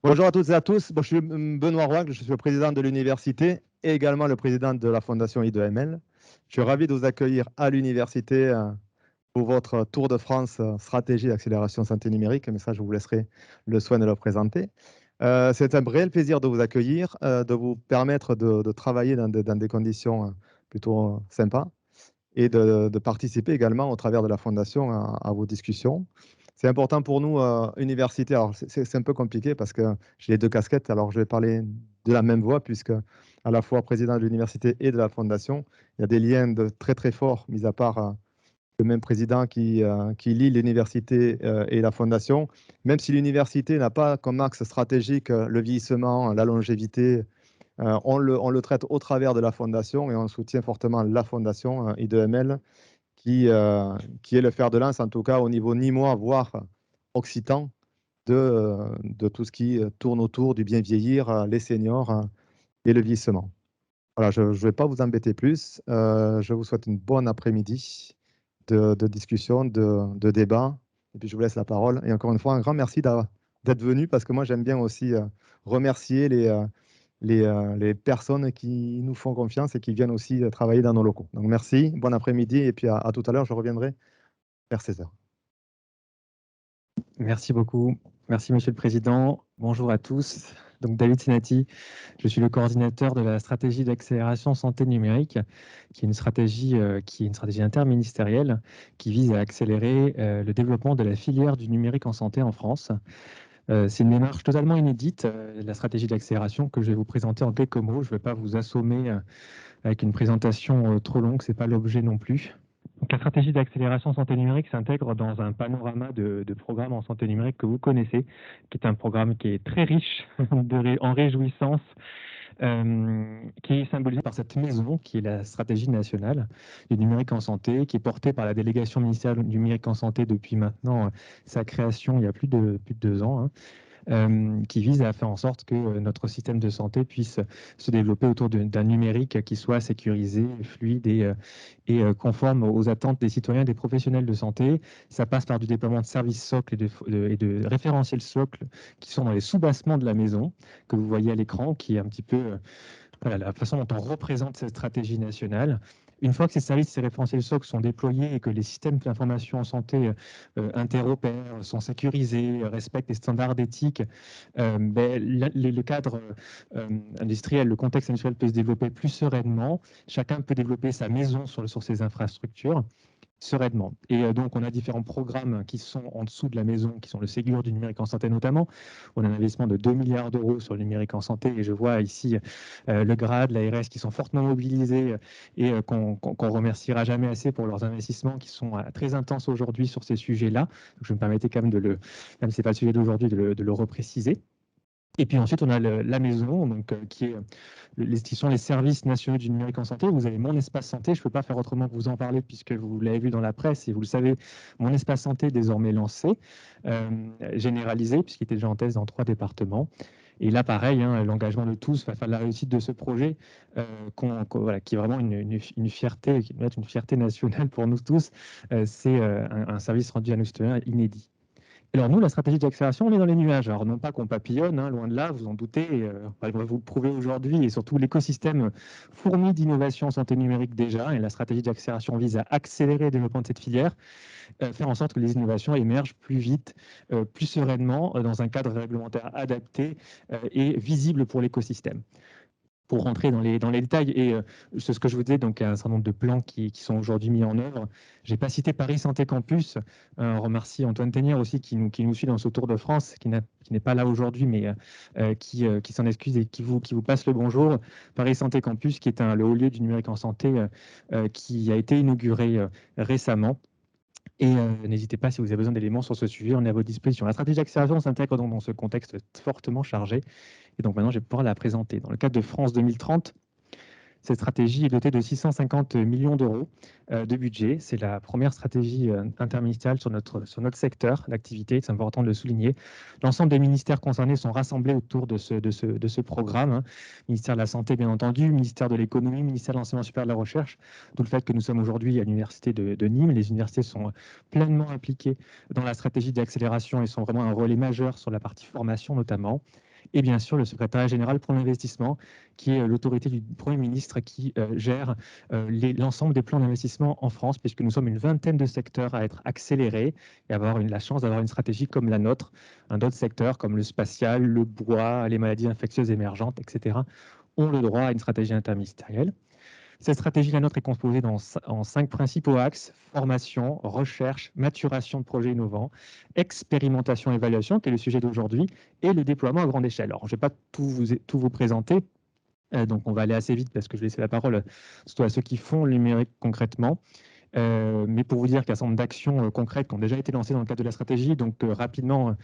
Bonjour à toutes et à tous. Bon, je suis Benoît Roig, je suis le président de l'université et également le président de la fondation I2ML. Je suis ravi de vous accueillir à l'université pour votre tour de France stratégie d'accélération santé numérique. Mais ça, je vous laisserai le soin de le présenter. C'est un réel plaisir de vous accueillir, de vous permettre de travailler dans des conditions plutôt sympas et de participer également au travers de la fondation à vos discussions. C'est important pour nous, universitaires. Alors, c'est un peu compliqué parce que j'ai les deux casquettes. Alors, je vais parler de la même voix puisque à la fois président de l'université et de la fondation, il y a des liens très, très forts, mis à part le même président qui lie l'université et la fondation. Même si l'université n'a pas comme axe stratégique le vieillissement, la longévité, on le traite au travers de la fondation et on soutient fortement la fondation I2ML qui est le fer de lance, en tout cas au niveau nîmois, voire occitan, de tout ce qui tourne autour du bien vieillir, les seniors et le vieillissement. Voilà, je ne vais pas vous embêter plus. Je vous souhaite une bonne après-midi de discussion, de débat. Et puis je vous laisse la parole. Et encore une fois, un grand merci d'être venu parce que moi, j'aime bien aussi remercier les personnes qui nous font confiance et qui viennent aussi travailler dans nos locaux. Donc merci, bon après-midi et puis à tout à l'heure, je reviendrai vers 16h. Merci beaucoup. Merci, Monsieur le Président. Bonjour à tous. Donc, David Senati, je suis le coordinateur de la stratégie d'accélération santé numérique, qui est une stratégie interministérielle qui vise à accélérer le développement de la filière du numérique en santé en France. C'est une démarche totalement inédite, la stratégie d'accélération, que je vais vous présenter en quelques mots. Je ne vais pas vous assommer avec une présentation trop longue, ce n'est pas l'objet non plus. Donc, la stratégie d'accélération santé numérique s'intègre dans un panorama de programmes en santé numérique que vous connaissez, qui est un programme qui est très riche en réjouissances, qui est symbolisé par cette maison qui est la stratégie nationale du numérique en santé, qui est portée par la délégation ministérielle du numérique en santé depuis maintenant sa création il y a plus de 2 ans. Qui vise à faire en sorte que notre système de santé puisse se développer autour d'un numérique qui soit sécurisé, fluide et conforme aux attentes des citoyens et des professionnels de santé. Ça passe par du déploiement de services socles et de référentiels socles qui sont dans les sous-bassements de la maison, que vous voyez à l'écran, qui est un petit peu voilà, la façon dont on représente cette stratégie nationale. Une fois que ces services, ces référentiels SOC sont déployés et que les systèmes d'information en santé interopèrent, sont sécurisés, respectent les standards d'éthique, le cadre industriel, le contexte industriel peut se développer plus sereinement. Chacun peut développer sa maison sur ses infrastructures sereinement. Et donc, on a différents programmes qui sont en dessous de la maison, qui sont le Ségur du numérique en santé notamment. On a un investissement de 2 milliards d'euros sur le numérique en santé. Et je vois ici le GRAD, l'ARS qui sont fortement mobilisés et qu'on remerciera jamais assez pour leurs investissements qui sont très intenses aujourd'hui sur ces sujets-là. Donc, je me permettais quand même même si ce n'est pas le sujet d'aujourd'hui, de le repréciser. Et puis ensuite, on a la maison, donc, qui sont les services nationaux du numérique en santé. Vous avez mon espace santé. Je ne peux pas faire autrement que vous en parler puisque vous l'avez vu dans la presse et vous le savez, mon espace santé est désormais lancé, généralisé, puisqu'il était déjà en thèse dans 3 départements. Et là, pareil, l'engagement de tous va faire la réussite de ce projet, qui est vraiment une fierté, qui doit être une fierté nationale pour nous tous. C'est un service rendu à nos citoyens inédit. Alors nous, la stratégie d'accélération, on est dans les nuages. Alors non pas qu'on papillonne, loin de là, vous en doutez, on va vous le prouver aujourd'hui, et surtout l'écosystème fourmi d'innovation en santé numérique déjà, et la stratégie d'accélération vise à accélérer le développement de cette filière, faire en sorte que les innovations émergent plus vite, plus sereinement, dans un cadre réglementaire adapté et visible pour l'écosystème. Pour rentrer dans les détails, et c'est ce que je vous disais, donc il y a un certain nombre de plans qui sont aujourd'hui mis en œuvre. Je n'ai pas cité Paris Santé Campus. On remercie Antoine Tenière aussi qui nous suit dans ce Tour de France, qui n'est pas là aujourd'hui, mais qui s'en excuse et qui vous passe le bonjour. Paris Santé Campus, qui est le haut lieu du numérique en santé, qui a été inauguré récemment. Et n'hésitez pas si vous avez besoin d'éléments sur ce sujet, on est à votre disposition. La stratégie d'accélération s'intègre donc dans ce contexte fortement chargé. Et donc maintenant, je vais pouvoir la présenter. Dans le cadre de France 2030, cette stratégie est dotée de 650 millions d'euros de budget. C'est la première stratégie interministérielle sur notre secteur d'activité. C'est important de le souligner. L'ensemble des ministères concernés sont rassemblés autour de ce programme. Ministère de la Santé, bien entendu, ministère de l'Économie, ministère de l'Enseignement supérieur et de la Recherche. D'où le fait que nous sommes aujourd'hui à l'Université de Nîmes. Les universités sont pleinement impliquées dans la stratégie d'accélération et sont vraiment un relais majeur sur la partie formation notamment. et bien sûr le secrétariat général pour l'investissement, qui est l'autorité du Premier ministre qui gère l'ensemble des plans d'investissement en France, puisque nous sommes une vingtaine de secteurs à être accélérés et avoir la chance d'avoir une stratégie comme la nôtre. D'autres secteurs comme le spatial, le bois, les maladies infectieuses émergentes, etc., ont le droit à une stratégie interministérielle. Cette stratégie, la nôtre, est composée en 5 principaux axes: formation, recherche, maturation de projets innovants, expérimentation, évaluation, qui est le sujet d'aujourd'hui, et le déploiement à grande échelle. Alors, je ne vais pas tout vous présenter, donc on va aller assez vite parce que je vais laisser la parole surtout à ceux qui font le numérique concrètement. Mais pour vous dire qu'il y a un certain nombre d'actions concrètes qui ont déjà été lancées dans le cadre de la stratégie. Donc, rapidement,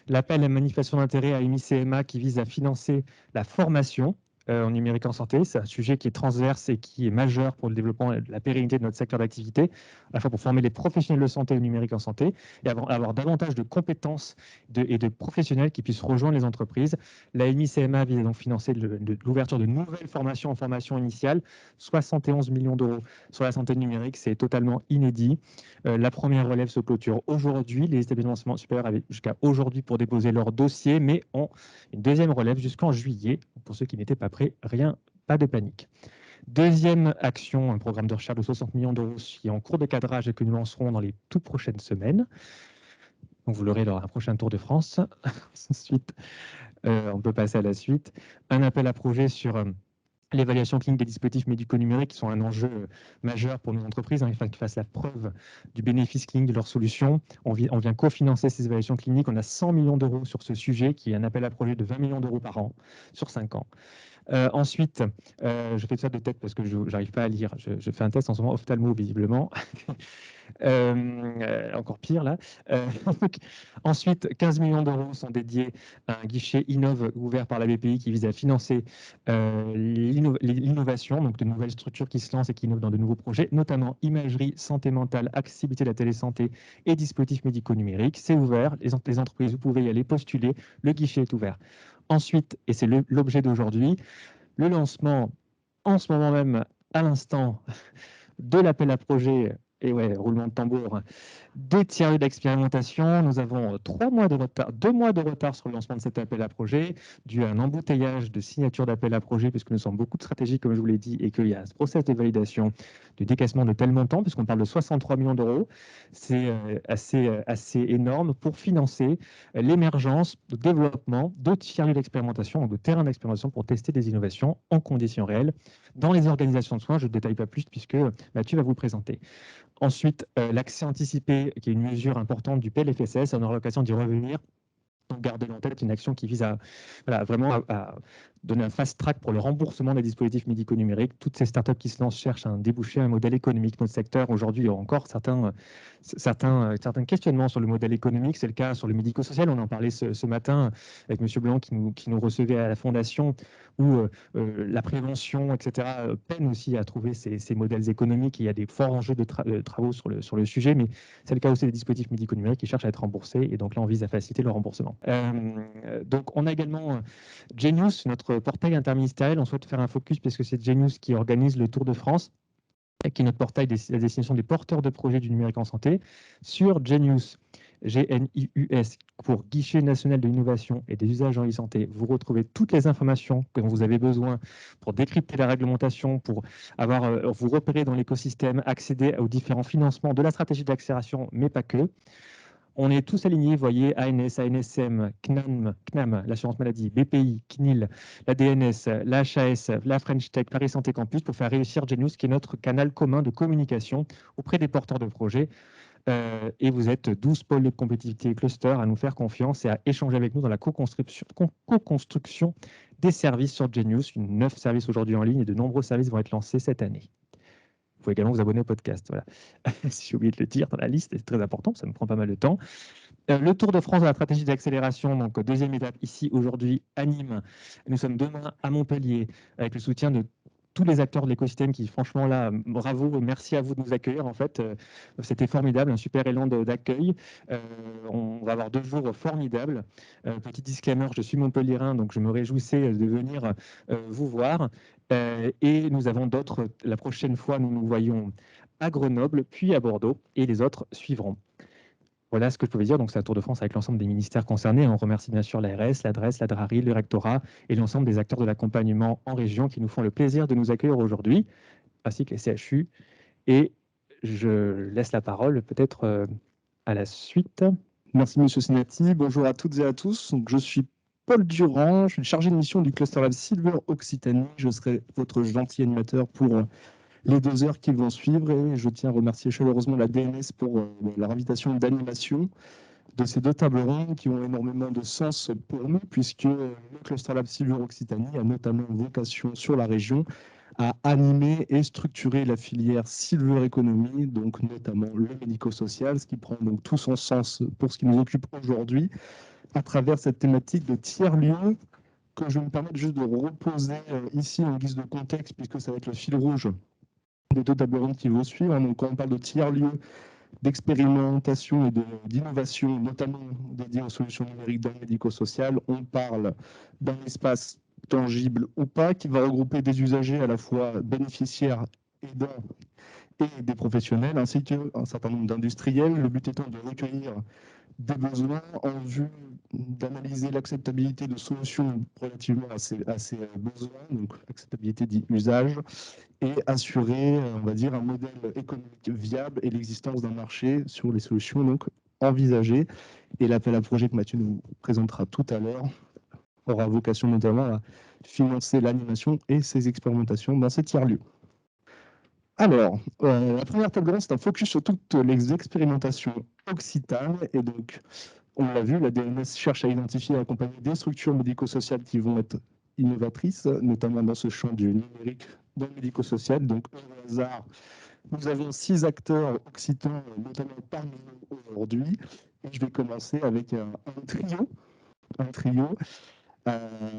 l'appel à manifestation d'intérêt à UMI-CMA qui vise à financer la formation en numérique en santé. C'est un sujet qui est transverse et qui est majeur pour le développement et la pérennité de notre secteur d'activité, à la fois pour former les professionnels de santé au numérique en santé et avoir davantage de compétences et de professionnels qui puissent rejoindre les entreprises. La UMI-CMA vise donc financer l'ouverture de nouvelles formations en formation initiale, 71 millions d'euros sur la santé numérique, c'est totalement inédit. La première relève se clôture aujourd'hui. Les établissements supérieurs avaient jusqu'à aujourd'hui pour déposer leur dossier, mais ont une deuxième relève jusqu'en juillet. Pour ceux qui n'étaient pas prêts, pas de panique. Deuxième action, un programme de recherche de 60 millions d'euros qui est en cours de cadrage et que nous lancerons dans les toutes prochaines semaines. Donc vous l'aurez lors d'un prochain Tour de France. Ensuite, on peut passer à la suite. Un appel à projet sur l'évaluation clinique des dispositifs médico-numériques qui sont un enjeu majeur pour nos entreprises, il faut qu'ils fassent la preuve du bénéfice clinique de leurs solutions. On vient cofinancer ces évaluations cliniques. On a 100 millions d'euros sur ce sujet, qui est un appel à projet de 20 millions d'euros par an sur 5 ans. Ensuite, je fais ça de tête parce que je n'arrive pas à lire. Je fais un test en ce moment ophtalmo, visiblement. Encore pire là. Ensuite, 15 millions d'euros sont dédiés à un guichet Innov ouvert par la BPI qui vise à financer l'innovation, donc de nouvelles structures qui se lancent et qui innovent dans de nouveaux projets, notamment imagerie, santé mentale, accessibilité de la télésanté et dispositifs médicaux numériques. C'est ouvert, les entreprises, vous pouvez y aller postuler, le guichet est ouvert. Ensuite, et c'est l'objet d'aujourd'hui, le lancement en ce moment même, à l'instant, de l'appel à projet, et ouais, roulement de tambour, des tiers d'expérimentation. Nous avons 2 mois de retard sur le lancement de cet appel à projet, dû à un embouteillage de signatures d'appel à projet, puisque nous sommes beaucoup de stratégies, comme je vous l'ai dit, et qu'il y a ce process de validation, de décaissement de tel montant, puisqu'on parle de 63 millions d'euros. C'est assez énorme pour financer l'émergence, le développement de tiers d'expérimentation, de terrains d'expérimentation pour tester des innovations en conditions réelles dans les organisations de soins. Je ne détaille pas plus, puisque Mathieu va vous le présenter. Ensuite, l'accès anticipé, qui est une mesure importante du PLFSS, on aura l'occasion d'y revenir. Donc, gardez en tête une action qui vise à donner un fast-track pour le remboursement des dispositifs médico-numériques. Toutes ces startups qui se lancent cherchent à déboucher un modèle économique. Notre secteur, aujourd'hui, il y a encore certains questionnements sur le modèle économique. C'est le cas sur le médico-social. On en parlait ce matin avec M. Blanc qui nous recevait à la Fondation, où la prévention, etc., peine aussi à trouver ces modèles économiques. Il y a des forts enjeux de travaux sur le sujet, mais c'est le cas aussi des dispositifs médico-numériques qui cherchent à être remboursés. Et donc là, on vise à faciliter le remboursement. Donc, on a également Genius, notre portail interministériel. On souhaite faire un focus parce que c'est Genius qui organise le Tour de France, qui est notre portail à destination des porteurs de projets du numérique en santé. Sur Genius, GNIUS, pour Guichet national de l'innovation et des usages en e-santé, vous retrouvez toutes les informations que vous avez besoin pour décrypter la réglementation, pour vous repérer dans l'écosystème, accéder aux différents financements de la stratégie d'accélération, mais pas que. On est tous alignés, vous voyez, ANS, ANSM, CNAM, l'assurance maladie, BPI, CNIL, la DNS, la HAS, la French Tech, Paris Santé Campus, pour faire réussir Genius, qui est notre canal commun de communication auprès des porteurs de projets. Et vous êtes 12 pôles de compétitivité et clusters à nous faire confiance et à échanger avec nous dans la co-construction des services sur Genius. 9 services aujourd'hui en ligne et de nombreux services vont être lancés cette année. Vous pouvez également vous abonner au podcast. Voilà. Si j'ai oublié de le dire dans la liste, c'est très important, ça me prend pas mal de temps. Le Tour de France de la stratégie d'accélération, donc deuxième étape ici aujourd'hui à Nîmes. Nous sommes demain à Montpellier avec le soutien de tous les acteurs de l'écosystème qui, franchement, là, bravo, merci à vous de nous accueillir. En fait, c'était formidable, un super élan d'accueil. On va avoir 2 jours formidables. Petit disclaimer, je suis montpelliérain, donc je me réjouissais de venir vous voir. Et nous avons d'autres, la prochaine fois, nous nous voyons à Grenoble, puis à Bordeaux, et les autres suivront. Voilà ce que je pouvais dire. Donc, c'est un tour de France avec l'ensemble des ministères concernés. On remercie bien sûr l'ARS, l'adresse, la DRARI, le rectorat et l'ensemble des acteurs de l'accompagnement en région qui nous font le plaisir de nous accueillir aujourd'hui, ainsi que les CHU. Et je laisse la parole peut-être à la suite. Merci Monsieur Senati. Bonjour à toutes et à tous. Donc, je suis Paul Durand, je suis chargé de mission du Cluster Lab Silver Occitanie. Je serai votre gentil animateur pour les 2 heures qui vont suivre et je tiens à remercier chaleureusement la DNS pour leur invitation d'animation de ces 2 tables rondes qui ont énormément de sens pour nous puisque le Cluster Lab Silver Occitanie a notamment vocation sur la région à animer et structurer la filière Silver Economy, donc notamment le médico-social, ce qui prend donc tout son sens pour ce qui nous occupe aujourd'hui, à travers cette thématique de tiers-lieux que je me permets juste de reposer ici en guise de contexte, puisque ça va être le fil rouge des 2 tables rondes qui vont suivre. Donc, quand on parle de tiers-lieux, d'expérimentation et d'innovation, notamment dédiée aux solutions numériques dans le médico-social, on parle d'un espace tangible ou pas, qui va regrouper des usagers à la fois bénéficiaires, aidants et des professionnels, ainsi qu'un certain nombre d'industriels. Le but étant de recueillir des besoins en vue d'analyser l'acceptabilité de solutions relativement à ces besoins, donc acceptabilité dit usage, et assurer, on va dire, un modèle économique viable et l'existence d'un marché sur les solutions donc envisagées. Et l'appel à projet que Mathieu nous présentera tout à l'heure aura vocation notamment à financer l'animation et ses expérimentations dans ces tiers-lieux. Alors, la première table ronde, c'est un focus sur toutes les expérimentations occitanes. Et donc, on l'a vu, la DNS cherche à identifier et accompagner des structures médico-sociales qui vont être innovatrices, notamment dans ce champ du numérique dans le médico-social. Donc, au hasard, nous avons 6 acteurs occitans, notamment parmi nous aujourd'hui. Et je vais commencer avec un trio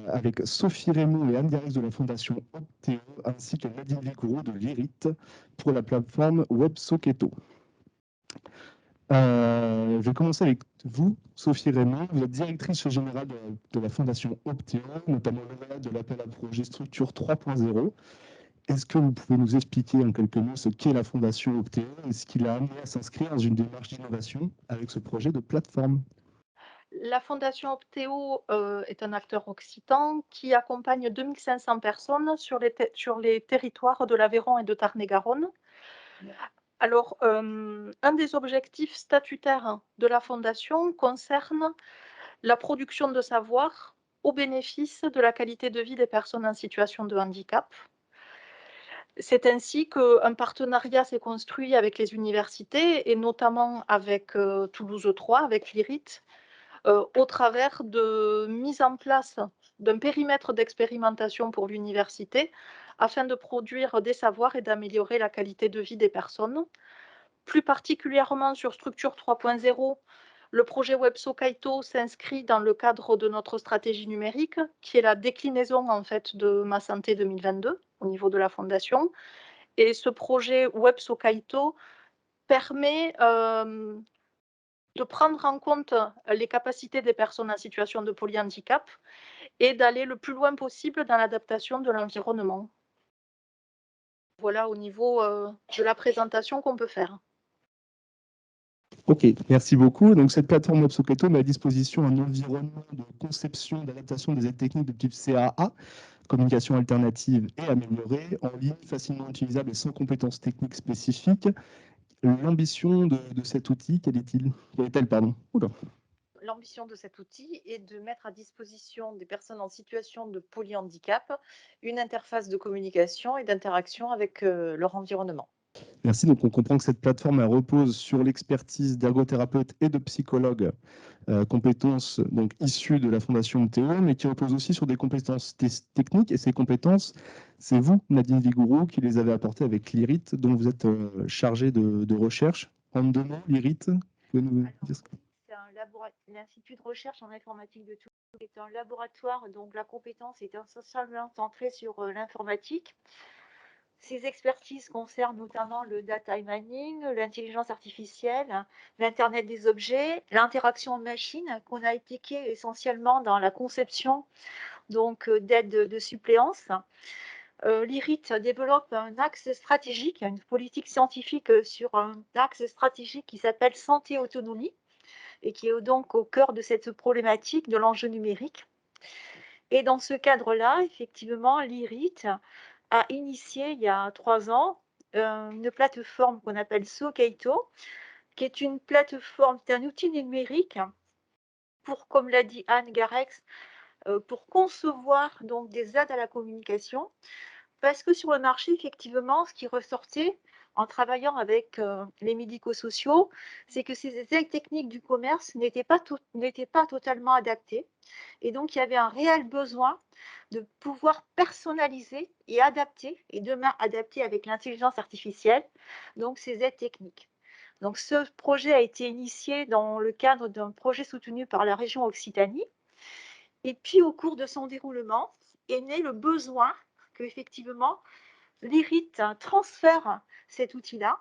avec Sophie Raymond et Anne Garrix de la Fondation Optéo, ainsi que Nadine Vigourou de l'IRIT pour la plateforme WebSoketo. Je vais commencer avec vous, Sophie Raymond. Vous êtes directrice générale de la Fondation Optéo, notamment lauréate de l'appel à projet Structure 3.0. Est-ce que vous pouvez nous expliquer en quelques mots ce qu'est la Fondation Optéo et ce qui l'a amené à s'inscrire dans une démarche d'innovation avec ce projet de plateforme? La Fondation Optéo est un acteur occitan qui accompagne 2500 personnes sur les territoires de l'Aveyron et de Tarn-et-Garonne. Alors, un des objectifs statutaires de la Fondation concerne la production de savoir au bénéfice de la qualité de vie des personnes en situation de handicap. C'est ainsi qu'un partenariat s'est construit avec les universités et notamment avec Toulouse 3, avec l'IRIT, au travers de mise en place d'un périmètre d'expérimentation pour l'université afin de produire des savoirs et d'améliorer la qualité de vie des personnes. Plus particulièrement sur Structure 3.0, le projet WebSoketo s'inscrit dans le cadre de notre stratégie numérique, qui est la déclinaison en fait de Ma Santé 2022 au niveau de la Fondation. Et ce projet WebSoketo permet de prendre en compte les capacités des personnes en situation de polyhandicap et d'aller le plus loin possible dans l'adaptation de l'environnement. Voilà au niveau de la présentation qu'on peut faire. Ok, merci beaucoup. Donc, cette plateforme WebSoketo met à disposition un environnement de conception, d'adaptation des aides techniques de type CAA, communication alternative et améliorée, en ligne, facilement utilisable et sans compétences techniques spécifiques. L'ambition de cet outil, quelle est-elle, pardon? L'ambition de cet outil est de mettre à disposition des personnes en situation de polyhandicap une interface de communication et d'interaction avec leur environnement. Merci. Donc, on comprend que cette plateforme elle repose sur l'expertise d'ergothérapeutes et de psychologues, compétences donc issues de la Fondation Optéo, mais qui repose aussi sur des compétences techniques. Et ces compétences, c'est vous, Nadine Vigourou, qui les avez apportées avec l'IRIT, dont vous êtes chargée de recherche. En 2 mots, l'IRIT, vous pouvez nous dire ce que... L'Institut de recherche en informatique de Toulouse est un laboratoire dont la compétence est essentiellement centrée sur l'informatique. Ces expertises concernent notamment le data mining, l'intelligence artificielle, l'Internet des objets, l'interaction machine qu'on a appliquée essentiellement dans la conception d'aides de suppléance. L'IRIT développe un axe stratégique, une politique scientifique sur un axe stratégique qui s'appelle santé-autonomie, et qui est donc au cœur de cette problématique de l'enjeu numérique. Et dans ce cadre-là, effectivement, l'IRIT a initié il y a 3 ans une plateforme qu'on appelle Sokeito, qui est une plateforme, c'est un outil numérique pour, comme l'a dit Anne Garex, pour concevoir donc des aides à la communication. Parce que sur le marché, effectivement, ce qui ressortait en travaillant avec les médico-sociaux, c'est que ces aides techniques du commerce n'étaient pas totalement adaptées. Et donc, il y avait un réel besoin de pouvoir personnaliser et adapter, et demain adapter avec l'intelligence artificielle, donc ces aides techniques. Donc, ce projet a été initié dans le cadre d'un projet soutenu par la région Occitanie. Et puis, au cours de son déroulement, est né le besoin que, effectivement, l'IRIT transfère cet outil-là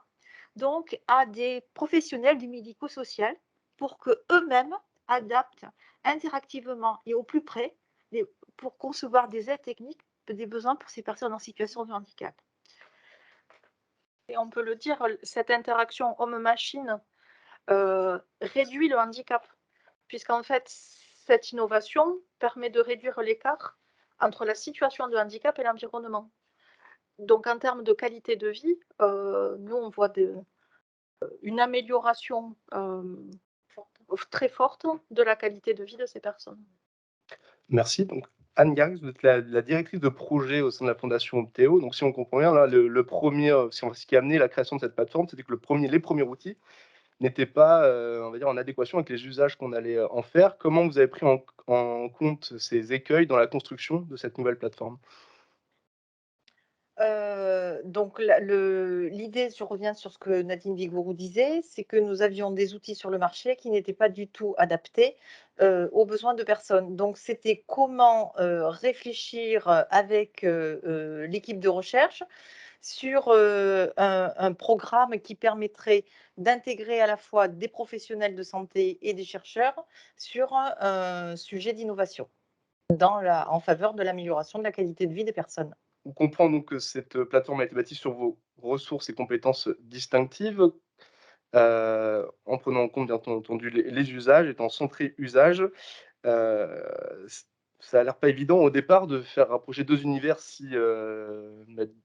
donc à des professionnels du médico-social pour qu'eux-mêmes adaptent interactivement et au plus près pour concevoir des aides techniques des besoins pour ces personnes en situation de handicap. Et on peut le dire, cette interaction homme-machine réduit le handicap, puisqu'en fait, cette innovation permet de réduire l'écart entre la situation de handicap et l'environnement. Donc, en termes de qualité de vie, nous, on voit une amélioration très forte de la qualité de vie de ces personnes. Merci. Donc, Anne Garex, vous êtes la directrice de projet au sein de la Fondation Optéo. Donc, si on comprend bien, là, le premier, ce qui a amené la création de cette plateforme, c'était que les premiers outils n'étaient pas, on va dire, en adéquation avec les usages qu'on allait en faire. Comment vous avez pris en compte ces écueils dans la construction de cette nouvelle plateforme? Donc l'idée, je reviens sur ce que Nadine Bigbourou disait, c'est que nous avions des outils sur le marché qui n'étaient pas du tout adaptés aux besoins de personnes. Donc c'était comment réfléchir avec l'équipe de recherche sur un programme qui permettrait d'intégrer à la fois des professionnels de santé et des chercheurs sur un sujet d'innovation en faveur de l'amélioration de la qualité de vie des personnes. On comprend donc que cette plateforme a été bâtie sur vos ressources et compétences distinctives, en prenant en compte, bien entendu, les usages, étant centré usage. C Ça a l'air pas évident au départ de faire rapprocher 2 univers si,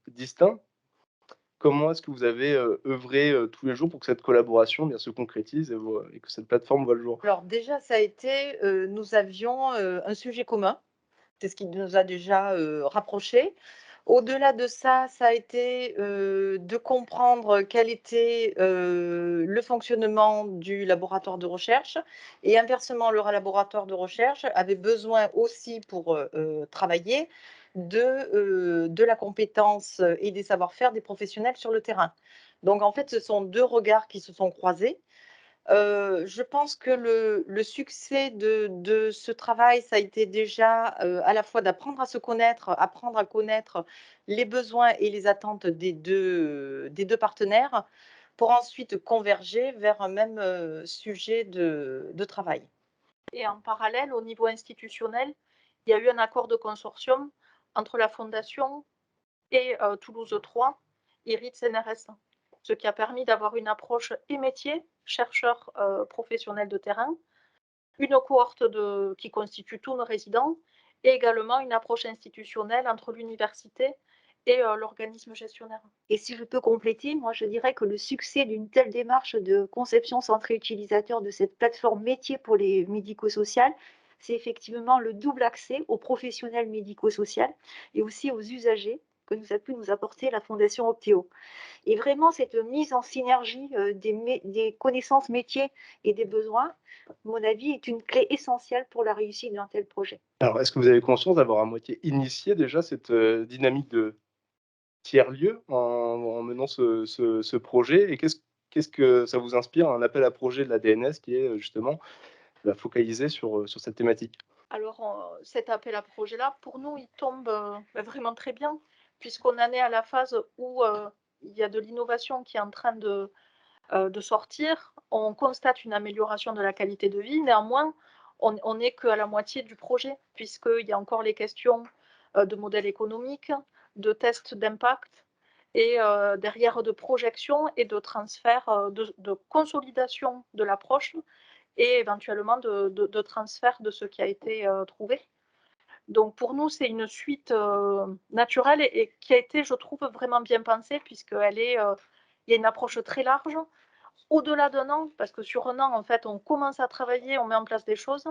distincts. Comment est-ce que vous avez, œuvré, tous les jours pour que cette collaboration, bien, se concrétise et que cette plateforme voit le jour? Alors déjà, ça a été, nous avions un sujet commun, c'est ce qui nous a déjà rapprochés. Au-delà de ça, ça a été de comprendre quel était le fonctionnement du laboratoire de recherche et inversement, le laboratoire de recherche avait besoin aussi pour travailler de la compétence et des savoir-faire des professionnels sur le terrain. Donc en fait, ce sont 2 regards qui se sont croisés. Je pense que le succès de ce travail, ça a été déjà, à la fois d'apprendre à se connaître, apprendre à connaître les besoins et les attentes des 2 partenaires, pour ensuite converger vers un même, sujet de travail. Et en parallèle, au niveau institutionnel, il y a eu un accord de consortium entre la fondation et Toulouse 3, IRIT CNRS, ce qui a permis d'avoir une approche et métier, chercheurs professionnels de terrain, une cohorte qui constitue tous nos résidents, et également une approche institutionnelle entre l'université et l'organisme gestionnaire. Et si je peux compléter, moi je dirais que le succès d'une telle démarche de conception centrée utilisateur de cette plateforme métier pour les médico-sociales, c'est effectivement le double accès aux professionnels médico-sociaux et aussi aux usagers que nous a pu nous apporter la Fondation Optéo. Et vraiment, cette mise en synergie des connaissances métiers et des besoins, à mon avis, est une clé essentielle pour la réussite d'un tel projet. Alors, est-ce que vous avez conscience d'avoir à moitié initié déjà cette, dynamique de tiers-lieu en menant ce projet? Et qu'est-ce que ça vous inspire, un appel à projet de la DNS qui est, justement, focalisé sur cette thématique? Alors, cet appel à projet-là, pour nous, il tombe vraiment très bien, puisqu'on en est à la phase où il y a de l'innovation qui est en train de sortir. On constate une amélioration de la qualité de vie. Néanmoins, on n'est qu'à la moitié du projet, puisqu'il y a encore les questions de modèle économique, de tests d'impact, et derrière de projection et de transfert, de consolidation de l'approche et éventuellement de transfert de ce qui a été trouvé. Donc pour nous, c'est une suite naturelle et qui a été, je trouve, vraiment bien pensée, puisqu'elle est, il y a une approche très large, au-delà d'un an, parce que sur un an, en fait, on commence à travailler, on met en place des choses,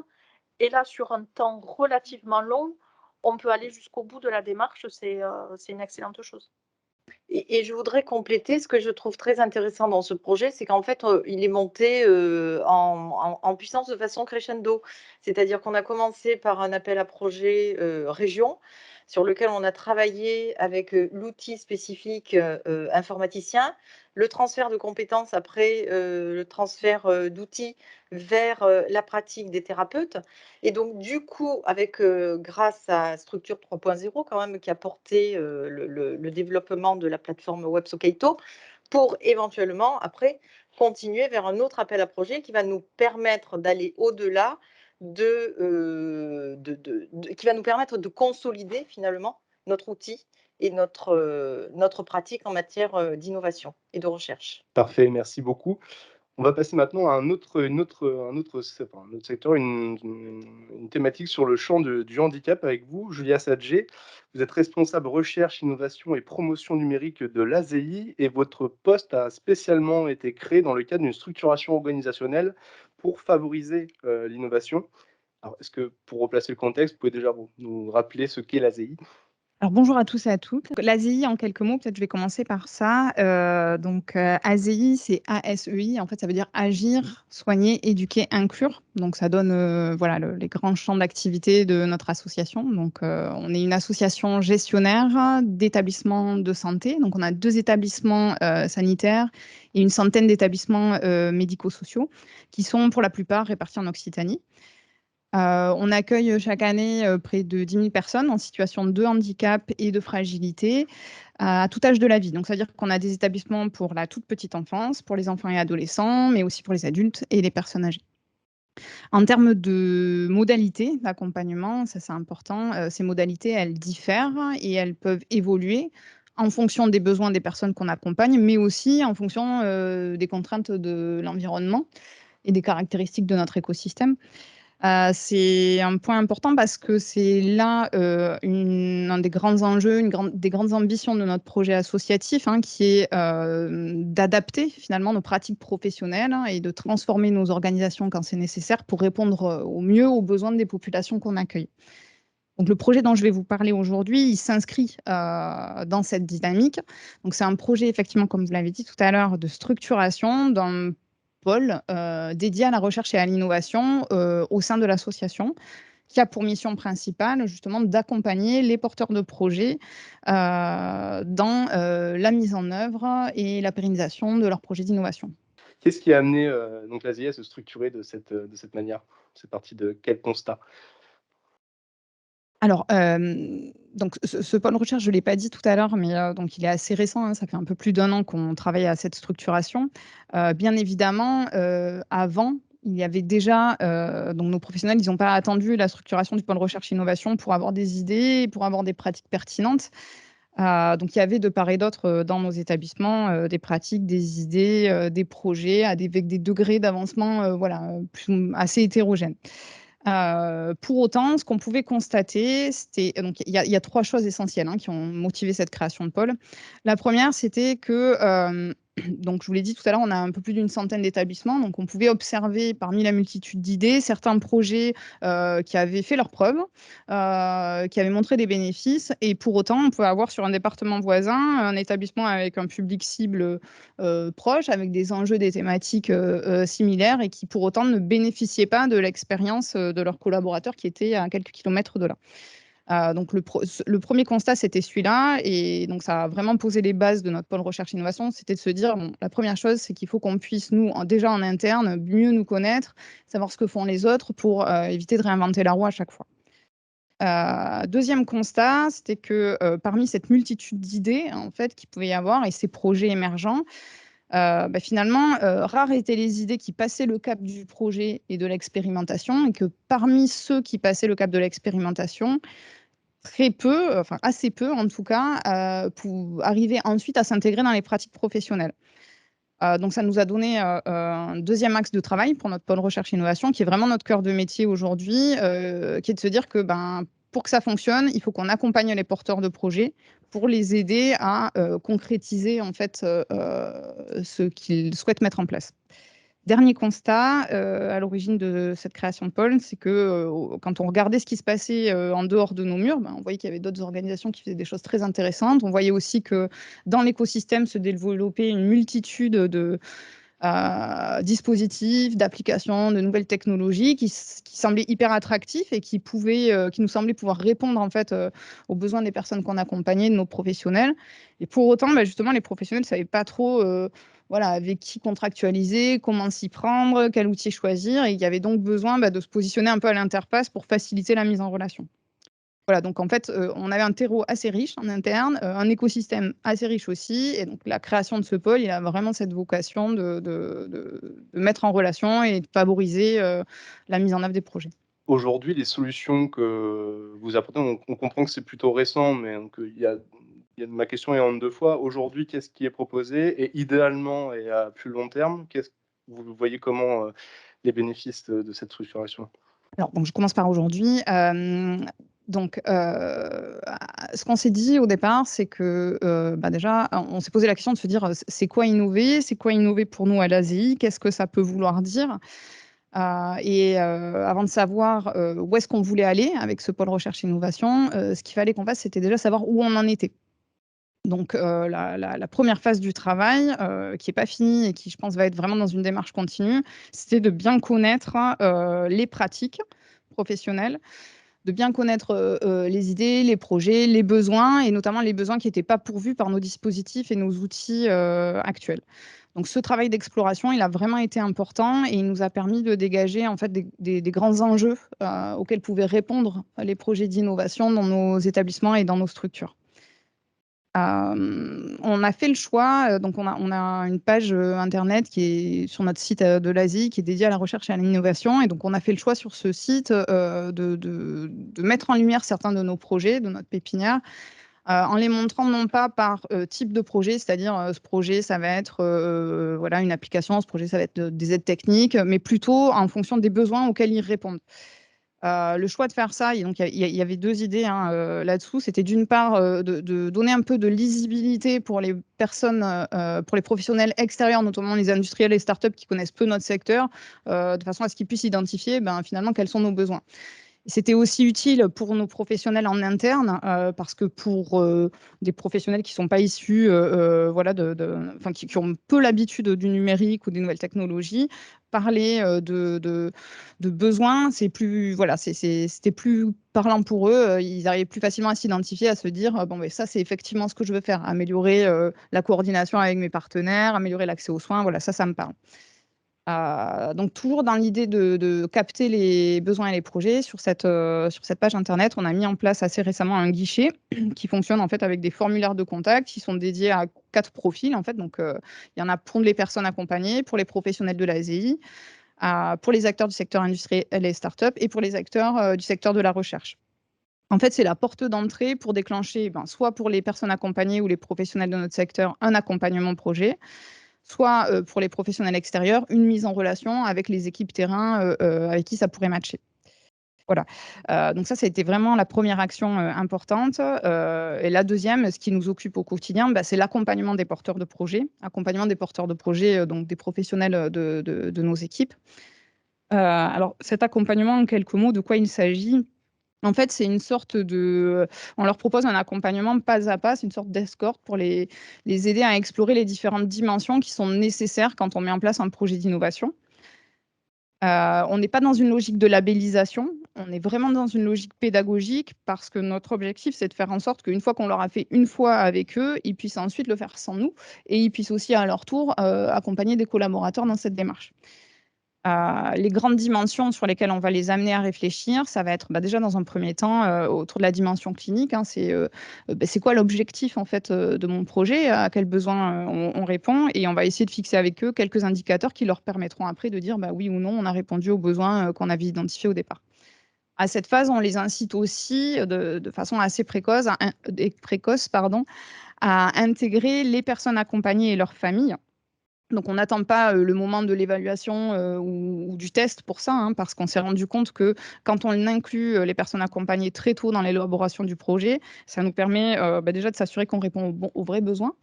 et là, sur un temps relativement long, on peut aller jusqu'au bout de la démarche, c'est une excellente chose. Et je voudrais compléter ce que je trouve très intéressant dans ce projet, c'est qu'en fait, il est monté en puissance de façon crescendo. C'est-à-dire qu'on a commencé par un appel à projet région, sur lequel on a travaillé avec l'outil spécifique informaticien, le transfert de compétences après le transfert d'outils vers la pratique des thérapeutes. Et donc, du coup, avec, grâce à Structure 3.0 quand même, qui a porté le développement de la plateforme WebSokeito, pour éventuellement, après, continuer vers un autre appel à projet qui va nous permettre d'aller au-delà qui va nous permettre de consolider finalement notre outil et notre pratique en matière d'innovation et de recherche. Parfait, merci beaucoup. On va passer maintenant à un autre secteur, une thématique sur le champ du handicap avec vous, Julia Sadger. Vous êtes responsable recherche, innovation et promotion numérique de l'ASEI et votre poste a spécialement été créé dans le cadre d'une structuration organisationnelle pour favoriser l'innovation. Alors, est-ce que pour replacer le contexte, vous pouvez déjà nous rappeler ce qu'est l'ASEI? Alors bonjour à tous et à toutes. L'ASEI, en quelques mots, peut-être je vais commencer par ça. ASEI, c'est ASEI. En fait, ça veut dire agir, soigner, éduquer, inclure. Donc ça donne voilà, les grands champs d'activité de notre association. Donc on est une association gestionnaire d'établissements de santé. Donc on a 2 établissements sanitaires et une centaine d'établissements médico-sociaux qui sont pour la plupart répartis en Occitanie. On accueille chaque année près de 10 000 personnes en situation de handicap et de fragilité à tout âge de la vie. Donc, ça veut dire qu'on a des établissements pour la toute petite enfance, pour les enfants et adolescents, mais aussi pour les adultes et les personnes âgées. En termes de modalités d'accompagnement, ça c'est important, ces modalités, elles diffèrent et elles peuvent évoluer en fonction des besoins des personnes qu'on accompagne, mais aussi en fonction des contraintes de l'environnement et des caractéristiques de notre écosystème. C'est un point important parce que c'est là un des grands enjeux, des grandes ambitions de notre projet associatif, qui est d'adapter finalement nos pratiques professionnelles et de transformer nos organisations quand c'est nécessaire pour répondre au mieux aux besoins des populations qu'on accueille. Donc, le projet dont je vais vous parler aujourd'hui, il s'inscrit dans cette dynamique. Donc, c'est un projet, effectivement, comme vous l'avez dit tout à l'heure, de structuration d'un pôle dédié à la recherche et à l'innovation au sein de l'association, qui a pour mission principale, justement, d'accompagner les porteurs de projets dans la mise en œuvre et la pérennisation de leurs projets d'innovation. Qu'est-ce qui a amené donc l'ASEI à se structurer de cette manière? C'est parti de quel constat? Alors, donc ce pôle recherche, je ne l'ai pas dit tout à l'heure, mais donc il est assez récent, ça fait un peu plus d'1 an qu'on travaille à cette structuration. Bien évidemment, avant, il y avait déjà, donc nos professionnels, ils n'ont pas attendu la structuration du pôle recherche innovation pour avoir des idées, pour avoir des pratiques pertinentes. Donc il y avait de part et d'autre, dans nos établissements, des pratiques, des idées, des projets avec des degrés d'avancement, voilà, assez hétérogènes. Pour autant, ce qu'on pouvait constater, c'était donc il y a 3 choses essentielles, qui ont motivé cette création de pôle. La première, c'était que, donc je vous l'ai dit tout à l'heure, on a un peu plus d'une centaine d'établissements, donc on pouvait observer parmi la multitude d'idées, certains projets, qui avaient fait leurs preuves, qui avaient montré des bénéfices et pour autant, on peut avoir sur un département voisin, un établissement avec un public cible, proche, avec des enjeux, des thématiques, similaires et qui pour autant ne bénéficiaient pas de l'expérience, de leurs collaborateurs qui étaient à quelques kilomètres de là. Donc le premier constat, c'était celui-là et donc ça a vraiment posé les bases de notre pôle recherche innovation. C'était de se dire, bon, la première chose, c'est qu'il faut qu'on puisse nous, déjà en interne, mieux nous connaître, savoir ce que font les autres pour, éviter de réinventer la roue à chaque fois. Deuxième constat, c'était que, parmi cette multitude d'idées, en fait, qu'il pouvait y avoir et ces projets émergents, finalement, rares étaient les idées qui passaient le cap du projet et de l'expérimentation et que parmi ceux qui passaient le cap de l'expérimentation, très peu, enfin assez peu en tout cas, arrivaient ensuite à s'intégrer dans les pratiques professionnelles. Donc, ça nous a donné un deuxième axe de travail pour notre pôle recherche-innovation, qui est vraiment notre cœur de métier aujourd'hui, qui est de se dire que pour que ça fonctionne, il faut qu'on accompagne les porteurs de projets pour les aider à concrétiser en fait ce qu'ils souhaitent mettre en place. Dernier constat à l'origine de cette création de pôle, c'est que quand on regardait ce qui se passait en dehors de nos murs, on voyait qu'il y avait d'autres organisations qui faisaient des choses très intéressantes. On voyait aussi que dans l'écosystème se développait une multitude de dispositifs, d'applications, de nouvelles technologies qui semblaient hyper attractifs et qui nous semblaient pouvoir répondre en fait aux besoins des personnes qu'on accompagnait, de nos professionnels. Et pour autant, justement, les professionnels ne savaient pas trop avec qui contractualiser, comment s'y prendre, quel outil choisir. Et il y avait donc besoin de se positionner un peu à l'interface pour faciliter la mise en relation. Voilà, donc en fait, on avait un terreau assez riche en interne, un écosystème assez riche aussi. Et donc, la création de ce pôle, il a vraiment cette vocation de mettre en relation et de favoriser la mise en œuvre des projets. Aujourd'hui, les solutions que vous apportez, on comprend que c'est plutôt récent, mais ma question est en deux fois. Aujourd'hui, qu'est-ce qui est proposé? Et idéalement, et à plus long terme, vous voyez comment les bénéfices de cette structuration? Alors, donc, je commence par aujourd'hui. Donc, ce qu'on s'est dit au départ, c'est que déjà, on s'est posé la question de se dire c'est quoi innover? C'est quoi innover pour nous à l'ASI? Qu'est-ce que ça peut vouloir dire? Et avant de savoir où est-ce qu'on voulait aller avec ce pôle recherche-innovation, ce qu'il fallait qu'on fasse, c'était déjà savoir où on en était. Donc, la première phase du travail, qui n'est pas finie et qui, je pense, va être vraiment dans une démarche continue, c'était de bien connaître les pratiques professionnelles, de bien connaître les idées, les projets, les besoins, et notamment les besoins qui n'étaient pas pourvus par nos dispositifs et nos outils actuels. Donc, ce travail d'exploration, il a vraiment été important et il nous a permis de dégager en fait des grands enjeux auxquels pouvaient répondre les projets d'innovation dans nos établissements et dans nos structures. On a fait le choix, donc on a une page internet qui est sur notre site de l'ASI, qui est dédiée à la recherche et à l'innovation. Et donc, on a fait le choix sur ce site de mettre en lumière certains de nos projets, de notre pépinière, en les montrant non pas par type de projet, c'est-à-dire ce projet, ça va être une application, ce projet, ça va être des aides techniques, mais plutôt en fonction des besoins auxquels ils répondent. Le choix de faire ça, il y avait deux idées là-dessous. C'était d'une part de donner un peu de lisibilité pour les personnes, pour les professionnels extérieurs, notamment les industriels et les startups qui connaissent peu notre secteur, de façon à ce qu'ils puissent identifier finalement quels sont nos besoins. C'était aussi utile pour nos professionnels en interne, parce que pour des professionnels qui ne sont pas issus, qui ont peu l'habitude du numérique ou des nouvelles technologies, parler de besoins, c'était plus parlant pour eux. Ils arrivaient plus facilement à s'identifier, à se dire ça, c'est effectivement ce que je veux faire, améliorer la coordination avec mes partenaires, améliorer l'accès aux soins. Voilà, ça me parle. Donc, toujours dans l'idée de capter les besoins et les projets, sur cette page internet, on a mis en place assez récemment un guichet qui fonctionne en fait avec des formulaires de contact qui sont dédiés à 4 profils en fait. Donc, il y en a pour les personnes accompagnées, pour les professionnels de l'ASI, pour les acteurs du secteur industriel et start-up et pour les acteurs du secteur de la recherche. En fait, c'est la porte d'entrée pour déclencher, soit pour les personnes accompagnées ou les professionnels de notre secteur, un accompagnement projet, soit pour les professionnels extérieurs, une mise en relation avec les équipes terrain avec qui ça pourrait matcher. Voilà. Donc ça a été vraiment la première action importante. Et la deuxième, ce qui nous occupe au quotidien, c'est l'accompagnement des porteurs de projets, donc des professionnels de nos équipes. Alors, cet accompagnement, en quelques mots, de quoi il s'agit ? En fait, c'est une sorte on leur propose un accompagnement pas à pas, c'est une sorte d'escorte pour les aider à explorer les différentes dimensions qui sont nécessaires quand on met en place un projet d'innovation. On n'est pas dans une logique de labellisation, on est vraiment dans une logique pédagogique, parce que notre objectif, c'est de faire en sorte qu'une fois qu'on l'aura fait une fois avec eux, ils puissent ensuite le faire sans nous et ils puissent aussi à leur tour accompagner des collaborateurs dans cette démarche. Les grandes dimensions sur lesquelles on va les amener à réfléchir, ça va être déjà dans un premier temps autour de la dimension clinique. C'est quoi l'objectif en fait de mon projet, à quels besoins on répond, et on va essayer de fixer avec eux quelques indicateurs qui leur permettront après de dire oui ou non on a répondu aux besoins qu'on avait identifiés au départ. À cette phase, on les incite aussi de façon assez précoce à intégrer les personnes accompagnées et leurs familles Donc, on n'attend pas le moment de l'évaluation ou du test pour ça, hein, parce qu'on s'est rendu compte que quand on inclut les personnes accompagnées très tôt dans l'élaboration du projet, ça nous permet déjà de s'assurer qu'on répond aux vrais besoins.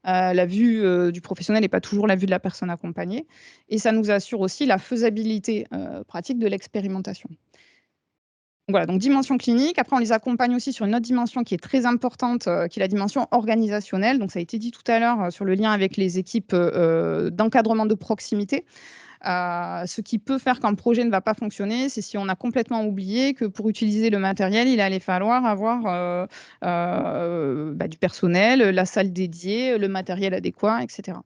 La vue du professionnel n'est pas toujours la vue de la personne accompagnée. Et ça nous assure aussi la faisabilité pratique de l'expérimentation. Voilà, donc dimension clinique. Après, on les accompagne aussi sur une autre dimension qui est très importante, qui est la dimension organisationnelle. Donc, ça a été dit tout à l'heure sur le lien avec les équipes d'encadrement de proximité. Ce qui peut faire qu'un projet ne va pas fonctionner, c'est si on a complètement oublié que pour utiliser le matériel, il allait falloir avoir du personnel, la salle dédiée, le matériel adéquat, etc.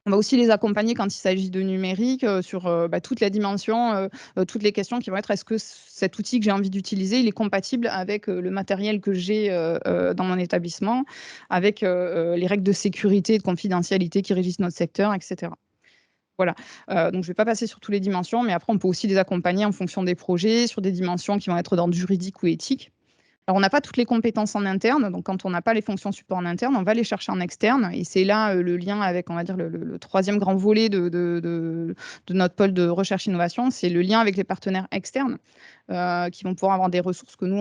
On va aussi les accompagner quand il s'agit de numérique sur toute la dimension, toutes les questions qui vont être est-ce que cet outil que j'ai envie d'utiliser, il est compatible avec le matériel que j'ai dans mon établissement, avec les règles de sécurité et de confidentialité qui régissent notre secteur, etc. Voilà. Donc, je ne vais pas passer sur toutes les dimensions, mais après, on peut aussi les accompagner en fonction des projets, sur des dimensions qui vont être d'ordre juridique ou éthique. Alors, on n'a pas toutes les compétences en interne, donc quand on n'a pas les fonctions support en interne, on va les chercher en externe. Et c'est là le lien avec, on va dire, le troisième grand volet de notre pôle de recherche-innovation, c'est le lien avec les partenaires externes qui vont pouvoir avoir des ressources que nous,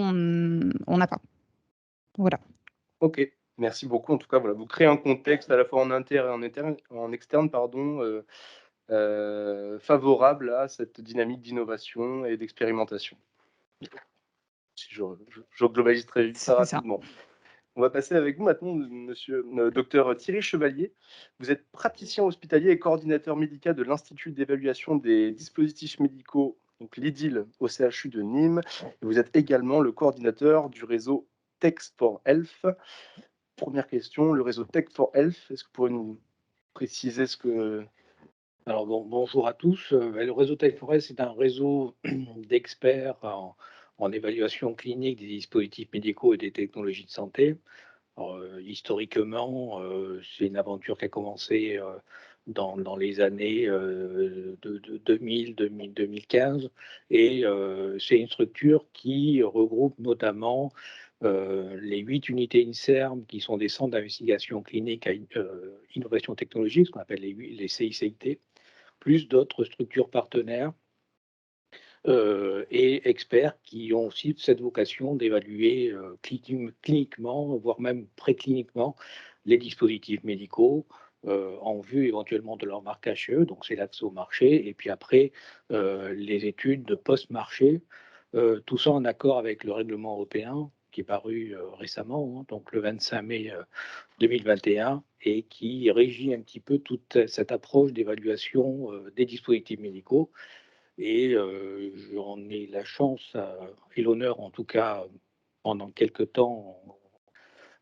on n'a pas. Voilà. Ok, merci beaucoup. En tout cas, voilà, vous créez un contexte à la fois en interne et en externe, pardon, favorable à cette dynamique d'innovation et d'expérimentation. Si je globalise très rapidement. On va passer avec vous maintenant, monsieur docteur Thierry Chevalier. Vous êtes praticien hospitalier et coordinateur médical de l'Institut d'évaluation des dispositifs médicaux, donc l'IDIL, au CHU de Nîmes. Et vous êtes également le coordinateur du réseau Tech for Health. Première question, le réseau Tech for Health, est-ce que vous pourriez nous préciser ce que... Alors bonjour à tous. Le réseau Tech for Health, c'est un réseau d'experts en évaluation clinique des dispositifs médicaux et des technologies de santé. Alors, historiquement, c'est une aventure qui a commencé dans les années de 2000, 2015, et c'est une structure qui regroupe notamment les 8 unités INSERM, qui sont des centres d'investigation clinique à innovation technologique, ce qu'on appelle les CICIT, plus d'autres structures partenaires et experts qui ont aussi cette vocation d'évaluer cliniquement, voire même précliniquement, les dispositifs médicaux en vue éventuellement de leur marquage CE, donc c'est l'accès au marché, et puis après les études de post-marché, tout ça en accord avec le règlement européen qui est paru récemment, hein, donc le 25 mai 2021, et qui régit un petit peu toute cette approche d'évaluation des dispositifs médicaux. Et j'en ai la chance et l'honneur, en tout cas, pendant quelques temps,